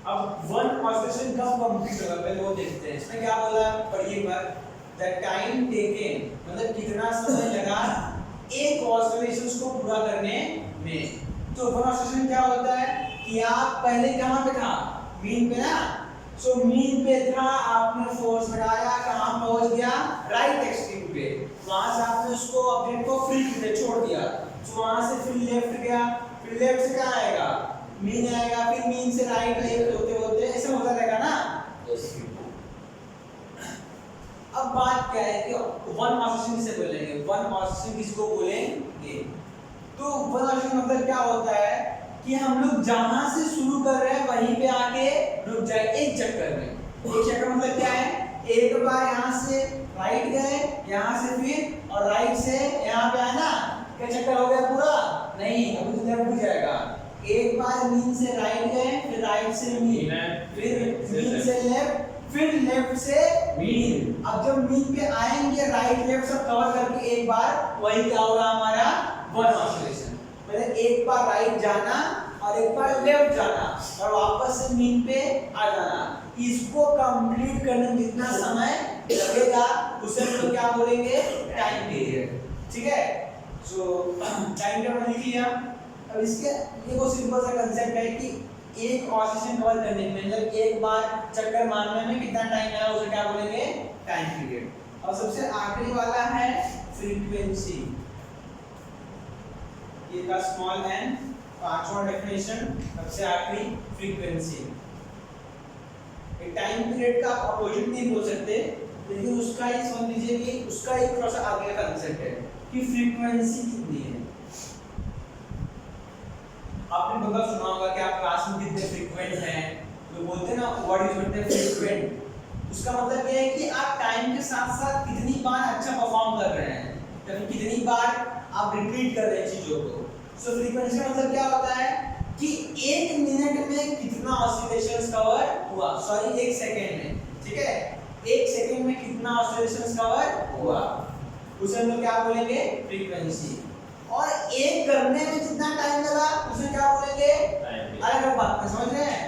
अब one oscillation कब complete होगा पहले वो देखते हैं। इसमें क्या बोला पढ़िए एक बार, द टाइम टेकन मतलब कितना समय लगा एक ऑसिलेशंस को पूरा करने में। तो वन ऑसिलेशन क्या होता है कि आप पहले कहां पे था, मीन पे ना, सो मीन पे था, आपने फोर्स लगाया, कहां पहुंच गया, राइट एक्सट्रीम पे, वहां से आपने उसको ऑब्जेक्ट को फ्री छोड़ दिया, तो वहां से फिर लेफ्ट गया, फिर लेफ्ट से क्या आएगा, मीन आएगा, फिर मीन से राइट लेफ्ट होते होते ऐसे होता रहेगा ना। अब बात क्या है कि वन ऑसिलेशन किसे बोलेंगे, वन ऑसिलेशन किसको बोलेंगे। तो वन ऑसिलेशन मतलब क्या होता है कि हम लोग जहां से शुरू कर रहे हैं वहीं पे आके रुक जाए एक चक्कर में। एक चक्कर मतलब क्या है, एक बार यहां से राइट गए, यहां से फिर और राइट से यहां पे आए ना, क्या चक्कर हो गया पूरा, नहीं अभी तो लेफ्ट हो जाएगा। एक बार मीन से राइट गए, फिर राइट से मीन, फिर मीन से लेफ्ट, फिर लेफ्ट से मीन। अब जब मीन पे आएंगे राइट लेफ्ट सब कवर करके एक बार, वही क्या होगा हमारा वन ऑसिलेशन। मतलब एक बार राइट जाना और एक बार लेफ्ट जाना और वापस से मीन पे आ जाना। इसको कंप्लीट करने में जितना समय लगेगा उसे हम लोग क्या बोलेंगे, टाइम पीरियड। ठीक है, सो टाइम पीरियड लिख लिया। अब इसके ये वो सिंपल सा कांसेप्ट है कि एक ऑसिलेशन कवर करने में मतलब एक बार चक्कर मारने में कितना टाइम लगा उसे क्या बोलेंगे, टाइम पीरियड। और सबसे आखिरी वाला है फ्रीक्वेंसी, ये का स्मॉल n, पांचवा डेफिनेशन, सबसे आखिरी फ्रीक्वेंसी। एक टाइम पीरियड का अपोजिट नहीं बोल सकते, लेकिन उसका ही समझ लीजिए कि उसका एक थोड़ा सा आगे का कांसेप्ट है कि फ्रीक्वेंसी कितनी है। आपने बहुत सुना होगा कि आप क्लास में कितने फ्रीक्वेंट हैं, तो बोलते हैं ना व्हाट इज फ्रीक्वेंट। उसका मतलब ये है कि आप टाइम के साथ साथ कितनी बार अच्छा परफॉर्म कर रहे हैं, यानी कितनी बार आप रिपीट कर रहे हैं चीजों को। सो फ्रीक्वेंसी का मतलब क्या होता है कि एक मिनट में कितना ऑसिलेशंस कवर हुआ, सॉरी एक सेकंड में, ठीक है, एक सेकंड में कितना ऑसिलेशंस कवर हुआ, उसे हम लोग क्या बोलेंगे, फ्रीक्वेंसी। और एक करने में जितना टाइम लगा उसे क्या बोलेंगे, अलग बात है, समझ रहे हैं।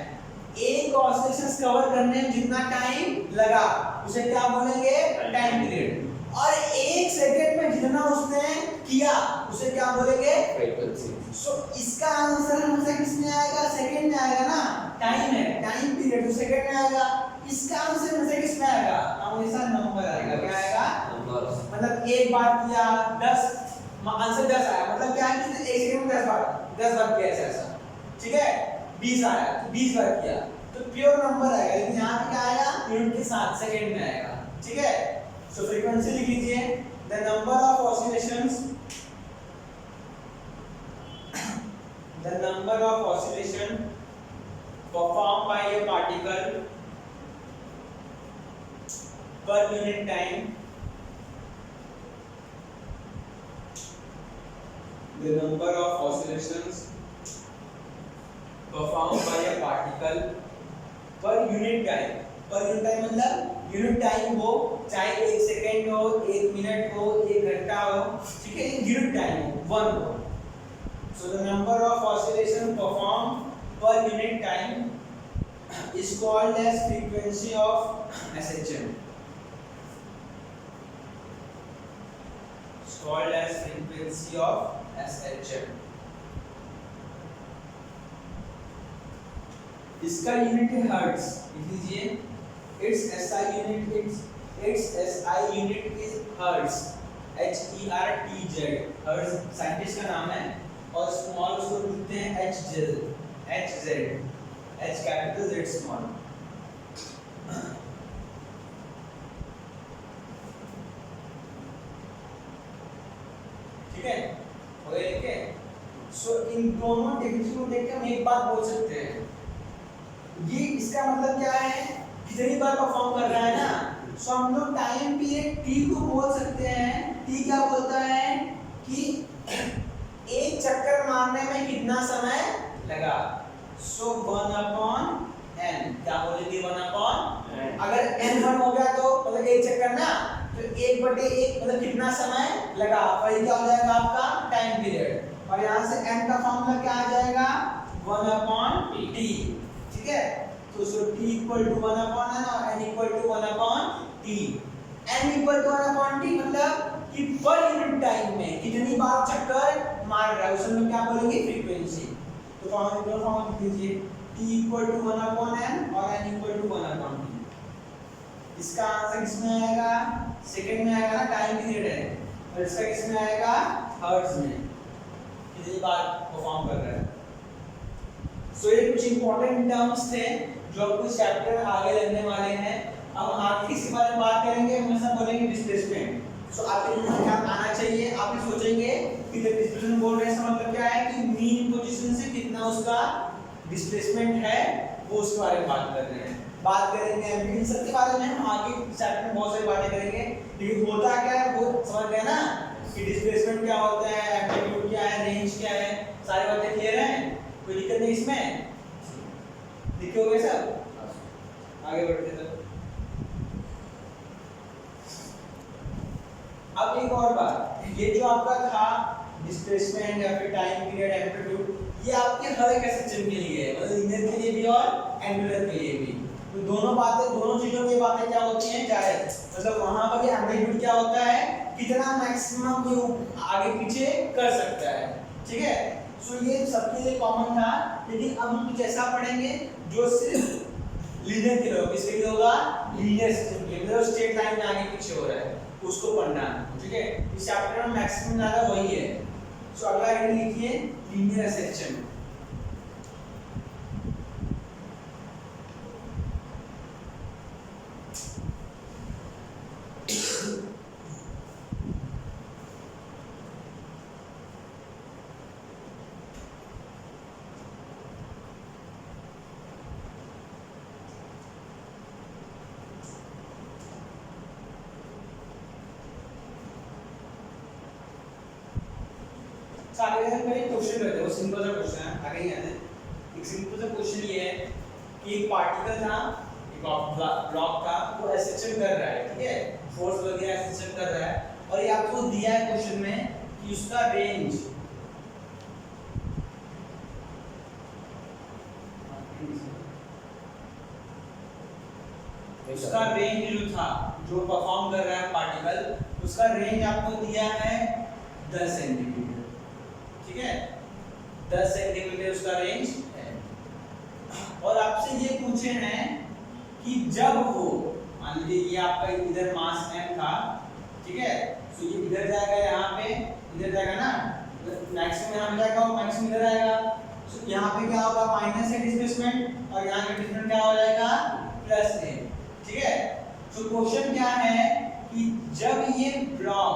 एक ऑसिलेशंस कवर करने में जितना टाइम लगा उसे क्या बोलेंगे, टाइम पीरियड। और एक सेकंड में जितना उसने किया उसे क्या बोलेंगे, फ्रीक्वेंसी। सो इसका आंसर हमेशा किस में आएगा, सेकंड में आएगा ना, टाइम है, टाइम पीरियड तो सेकंड में आएगा। इसका आंसर हमेशा किस में आएगा, हमेशा नंबर आएगा। क्या आएगा, नंबर। मतलब एक बार किया 10, आंसर 10 आया, मतलब क्या है कि एक सेकंड में 10 बार किया ऐसा, ठीक है। 20 आया तो 20 बार किया तो प्योर नंबर आएगा, लेकिन यहाँ पे क्या आएगा, यूनिट के साथ सेकंड में आएगा, ठीक है। सो फ्रीक्वेंसी लिख लीजिए, the number of oscillations, the number of oscillation performed by a particle per unit time, the number of oscillations performed by a particle per unit time, per unit time मतलब unit time हो, चाहे एक second हो, एक minute हो, एक घंटा हो, ठीक है, एक यूनिट टाइम हो, वन हो। So the number of oscillation performed per unit time is called as frequency of ascension. It's called as frequency of ascension. इसका यूनिट है हर्ट्ज, लिख लीजिए। Its SI unit is hertz, HERTZ, hertz scientist का नाम है। और small उसको लिखते हैं HZ, H capital Z small. इन दोनों डेफिनेशन को देख के हम एक बात बोल सकते हैं, ये इसका मतलब क्या है, कितनी बार परफॉर्म कर रहा है ना। सो हम लोग टाइम पीरियड टी को बोल सकते हैं, टी क्या बोलता है कि एक चक्कर मारने में कितना समय लगा। सो 1/n, क्या बोलेंगे 1/n, अगर n 1 हो गया तो मतलब एक चक्कर ना, तो 1/1 मतलब कितना समय लगा, और ये क्या हो जाएगा आपका टाइम पीरियड, और यहाँ से n का फॉर्मूला क्या आ जाएगा 1/t, ठीक है। तो सो t इक्वल टू 1/n और n equal to 1/t। n equal to 1/t मतलब कि पर यूनिट टाइम में कितनी बार चक्कर मार रहा है, उसे हम क्या बोलेंगे फ्रीक्वेंसी। तो फॉर्मूला लिख दीजिए, t इक्वल टू 1/n और n इक्वल टू 1/t। इसका आंसर किसमें आएगा, सेकंड में आएगा ना, टाइम पीरियड है, और इसका किसमें आएगा हर्ट्ज में, कितनी बार परफॉर्म कर रहा है। सो ये कुछ इंपॉर्टेंट टर्म्स थे जो आपको चैप्टर में आगे लगने वाले हैं। अब आखिरी इसके बारे में बात करेंगे, हम ऐसा बोलेंगे डिस्प्लेसमेंट। सो आपके दिमाग में आना चाहिए, आप ये सोचेंगे कि जब डिस्प्लेसमेंट बोल रहे हैं इसका मतलब क्या है कि मीन पोजीशन से कितना उसका डिस्प्लेसमेंट है, वो उसके बारे में बात कर रहे हैं। बात करेंगे एम्पलीट्यूड सब के बारे में, हम आगे चैप्टर में बहुत सारी बातें करेंगे, लेकिन होता क्या है वो समझ गए ना, कि डिस्प्लेसमेंट क्या होता है, एम्पलीट्यूड क्या है, रेंज क्या है, सारी बातें क्लियर हैं, कोई दिक्कत नहीं इसमें, लिखे हो गए सब, आगे बढ़ते हैं। अब एक और बात, ये जो आपका था डिस्प्लेसमेंट या फिर टाइम पीरियड एम्पलीट्यूड, ये आपके हर एक सिस्टम के लिए है, मतलब लीनियर के लिए भी और एंगुलर के लिए भी। तो दोनों बातें, दोनों चीजों में बातें क्या होती हैं जायज, मतलब वहां पर ये एम्पलीट्यूड क्या होता है, कितना मैक्सिमम कोई आगे पीछे कर सकता है, ठीक है। सो ये सबके लिए कॉमन था, लेकिन अब हम कुछ ऐसा पढ़ेंगे जो सिर्फ लीनियर के लिए होगा, किसके लिए होगा, लीनियर सिस्टम के लिए, मतलब स्ट्रेट लाइन में आगे पीछे हो रहा है, उसको पढ़ना है, ठीक है। इस चैप्टर में मैक्सिमम ज्यादा वही है। सो अगला हेडिंग लिखिए लीनियर सेक्शन। आगे हम पहले क्वेश्चन करते हैं, वो सिंपल सा क्वेश्चन है, आगे ही आते हैं। एक सिंपल सा क्वेश्चन ये है कि एक पार्टिकल था, एक ब्लॉक था, वो एक्सेशन कर रहा है, ठीक है, फोर्स वगैरह एक्सेशन कर रहा है, और ये आपको दिया है क्वेश्चन में कि उसका रेंज जो था, जो परफॉर्म कर रहा है पार्टिकल, उसका रेंज आपको दिया है 10 सेंटीमीटर, ठीक है, 10 सेंटीमीटर उसका रेंज है। और आपसे ये पूछे हैं कि जब वो, मान लीजिए ये आपका इधर मास m था, ठीक है, तो ये इधर जाएगा, यहाँ पे इधर जाएगा ना, मैक्सिमम यहाँ पे जाएगा और मैक्सिमम इधर आएगा। तो यहाँ पे क्या होगा, माइनस है डिस्प्लेसमेंट, और यहाँ का डिस्प्लेसमेंट क्या हो जाएगा, प्लस है, ठीक है। तो क्वेश्चन क्या है कि जब ये ब्लॉक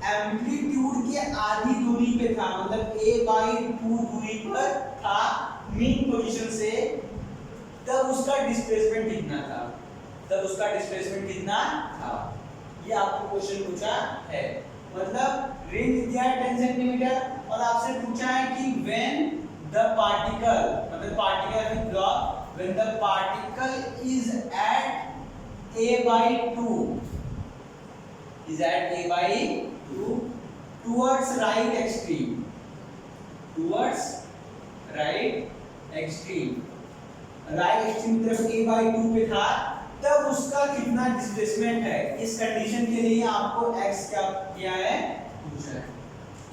एम्पलीट्यूड के आधी दूरी पे था, मतलब a/2 दूरी पर था मीन पोजीशन से, तब उसका डिस्प्लेसमेंट कितना था, ये आपको क्वेश्चन पूछा है। मतलब रेंज दिया है 10 सेंटीमीटर, और आपसे पूछा है कि व्हेन द पार्टिकल, मतलब particle in block, when the particle is at a/2 towards right extreme, right extreme तरफ a/2 पे था, तब उसका कितना डिस्प्लेसमेंट है। इस कंडीशन के लिए आपको x क्या किया है, पूछा है।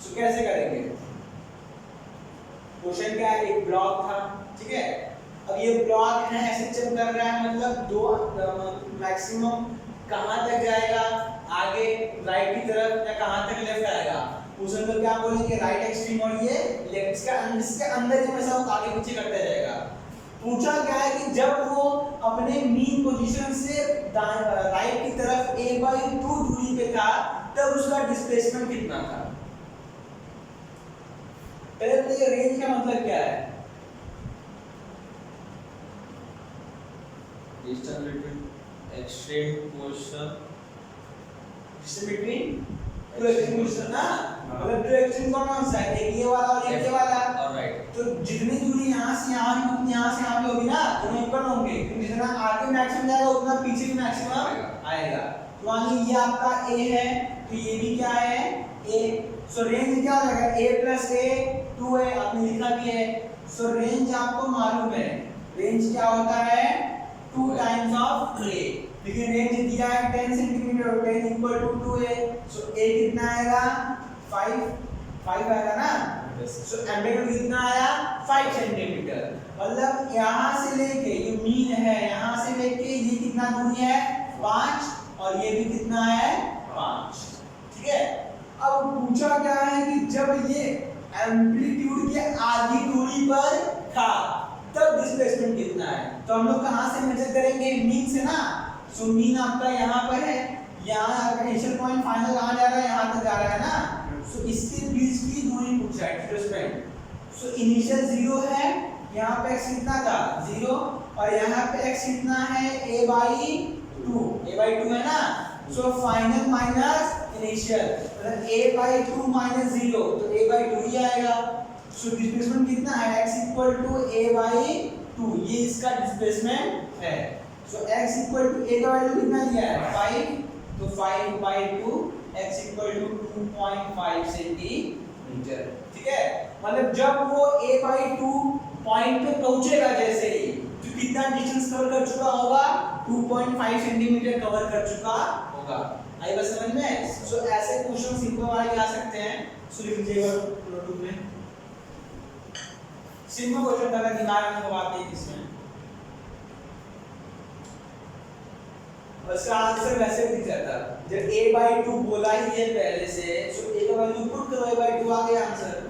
सो कैसे करेंगे, क्वेश्चन क्या है, एक ब्लॉक था, ठीक है, अब ये ब्लॉक है ऐसे चल कर रहा है, मतलब दो मैक्सिमम कहां तक जाएगा, आगे राइट की तरफ, या कहां तक लेफ्ट आएगा, उस अंदर क्या बोलेंगे, राइट एक्सट्रीम, और ये लेफ्ट, इसके अंदर ही हमेशा आगे पीछे करता जाएगा। पूछा क्या है कि जब वो अपने मीन पोजीशन से राइट की तरफ a/2 दूरी पे था, तब उसका डिस्प्लेसमेंट कितना था। पहले बताइए रेंज का मतलब क्या है? Distance between extreme position distance between two extreme position ना, मतलब टू एक्सट्रीम कौन सा है? एक ये वाला और एक ये वाला, और राइट। तो जितनी दूरी यहाँ से यहाँ की उतनी यहाँ से यहाँ पे होगी ना, दोनों इक्वल होंगे, क्योंकि जितना आगे मैक्सिमम जाएगा उतना पीछे भी मैक्सिमम आएगा। तो मान लीजिए ये आपका a है, तो ये भी क्या है a, सो रेंज क्या हो जाएगा a प्लस a 2 है, आपने लिखा भी है। सो रेंज आपको मालूम है, रेंज क्या होता है 2 टाइम्स ऑफ a, लेकिन रेंज दिया है 10 सेंटीमीटर और 10 इक्वल टू 2 है, सो a कितना आएगा 5 आएगा ना, सो एम्बेडेड कितना आया 5 सेंटीमीटर, मतलब यहाँ से लेके ये मीन है, यहाँ से लेके ये कितना दूरी है 5, और ये भी कितना है 5, ठीक है। अब पूछा क्या है कि जब ये एम्पलीट्यूड के आधी दूरी पर था तब डिस्प्लेसमेंट कितना है, तो हम लोग कहाँ से मेजर करेंगे? मीन से ना। सो मीन आपका यहाँ पर है, यहाँ आपका इनिशियल पॉइंट फाइनल कहाँ जा रहा है, यहाँ तक जा रहा है ना, सो इसके बीच की दूरी पूछा है डिस्प्लेसमेंट। सो इनिशियल 0 है, यहाँ पे x कितना था 0, और यहाँ पे x कितना है a/2 है ना, सो फाइनल माइनस इनिशियल, मतलब a/2 माइनस 0, तो a/2 ही आएगा। सो डिस्प्लेसमेंट कितना है x इक्वल टू a/2, ये इसका डिस्प्लेसमेंट है। सो x इक्वल टू a का वैल्यू कितना दिया है 5, तो 5/2 x इक्वल टू 2.5 सेंटीमीटर, ठीक है। मतलब जब वो a/2 पॉइंट पे पहुंचेगा जैसे ही, तो कितना डिस्टेंस कवर कर चुका होगा 2.5 सेंटीमीटर कवर कर चुका होगा। आई बात समझ में? सो ऐसे क्वेश्चन सिंपल वाले आ सकते हैं, सो लिख लीजिएगा नोटबुक में। सिंपल क्वेश्चन का दिमाग में बात है इसमें, उसका आंसर वैसे दिख जाता है। जब a/2 बोला ही है पहले से, सो a का वैल्यू पुट करो, a/2 आ गया आंसर।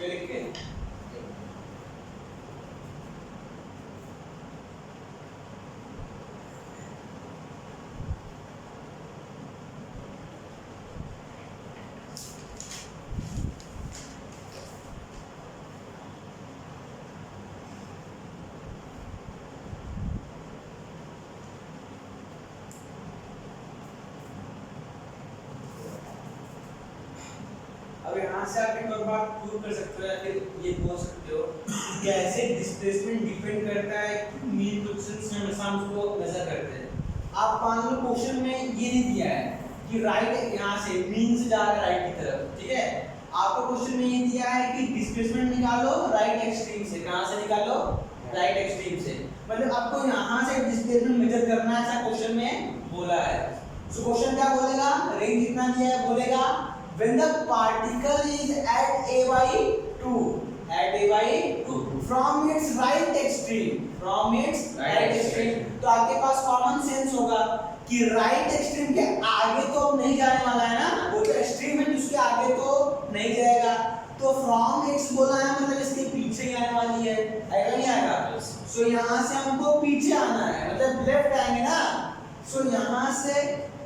लिख के अब यहाँ से आप एक और बात प्रूव कर सकते हो या फिर ये बोल सकते हो कि कैसे डिस्प्लेसमेंट डिपेंड करता है मीन पोजीशन से हमेशा हम उसको मेजर करते हैं। आप मान लो क्वेश्चन में ये नहीं दिया है कि राइट यहाँ से मीन से जा रहा है राइट की तरफ, ठीक है। आपको क्वेश्चन में ये दिया है कि डिस्प्लेसमेंट निकालो राइट एक्सट्रीम से, कहाँ से निकालो राइट एक्सट्रीम से, मतलब आपको यहाँ से डिस्प्लेसमेंट मेजर करना है, ऐसा क्वेश्चन में बोला है। सो क्वेश्चन क्या बोलेगा, रेंज कितना दिया है, बोलेगा when the particle is at a/2 from its right extreme, तो आपके पास कॉमन सेंस होगा कि राइट एक्सट्रीम के आगे तो नहीं जाने वाला है ना, वो तो एक्सट्रीम है, उसके आगे तो नहीं जाएगा, तो फ्रॉम एक्स बोला है मतलब इसके पीछे ही आने वाली है, आएगा नहीं आएगा। सो यहाँ से हमको पीछे आना है, मतलब लेफ्ट आएंगे ना। सो यहाँ से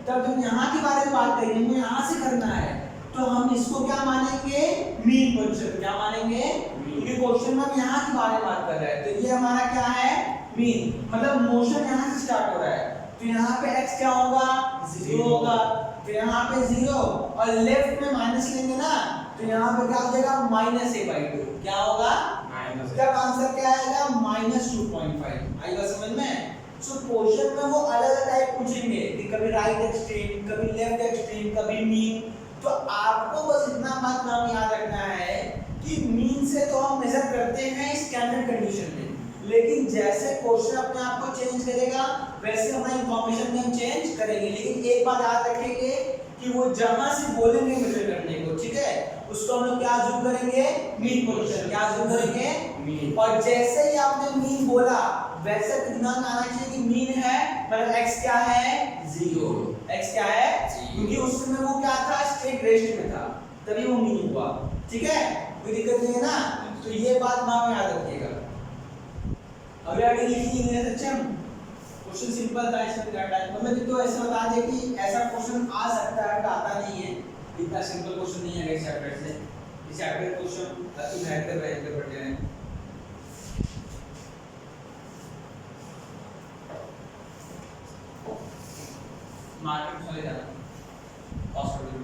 तब हम यहाँ के बारे में बात करेंगे, हमें यहाँ से करना है, तो हम इसको क्या मानेंगे मीन पोजीशन, क्या मानेंगे, क्योंकि क्वेश्चन में हम यहाँ के बारे में बात कर रहे हैं, तो ये हमारा क्या है मीन, मतलब मोशन यहाँ से स्टार्ट हो रहा है, तो यहाँ पे x क्या होगा 0 होगा, फिर यहाँ पे 0 और लेफ्ट में माइनस लेंगे ना, तो यहाँ पे क्या हो जाएगा -a/2। क्या होगा? माइनस जब आंसर क्या आएगा -2.5। आएगा समझ में? सो क्वेश्चन में वो अलग अलग टाइप पूछेंगे कि कभी राइट एक्सट्रीम, कभी लेफ्ट एक्सट्रीम, कभी मीन। तो आपको बस इतना बात नाम याद रखना है कि मीन से तो हम मेजर करते हैं स्टैंडर्ड कंडीशन में, लेकिन जैसे क्वेश्चन अपने आप को चेंज करेगा वैसे हमारा इंफॉर्मेशन में हम चेंज करेंगे। लेकिन एक बात याद रखेंगे कि वो जहां से बोलेंगे मेजर करने को, ठीक है, उसको हम लोग क्या जूम करेंगे? Mean position. क्या जूम करेंगे? मीन। और जैसे ही आपने मीन बोला वैसे दिमाग में आना चाहिए कि मीन है मतलब x क्या है? 0। x क्या है? क्योंकि उस समय वो क्या था? स्टेट रेस्ट में था, तभी वो मीन हुआ। ठीक है, कोई दिक्कत नहीं है ना? तो ये बात दिमाग में याद रखिएगा। अभी आगे लिखिए सक्षम। क्वेश्चन सिंपल था, इसमें क्या टाइम मतलब तो ऐसा बता दे कि ऐसा क्वेश्चन आ सकता है, बट आता नहीं है। इतना सिंपल क्वेश्चन नहीं है इस चैप्टर से। इस चैप्टर क्वेश्चन काफी बेहतर बेहतर पढ़ रहे हैं। मार्केट चले जाना हॉस्पिटल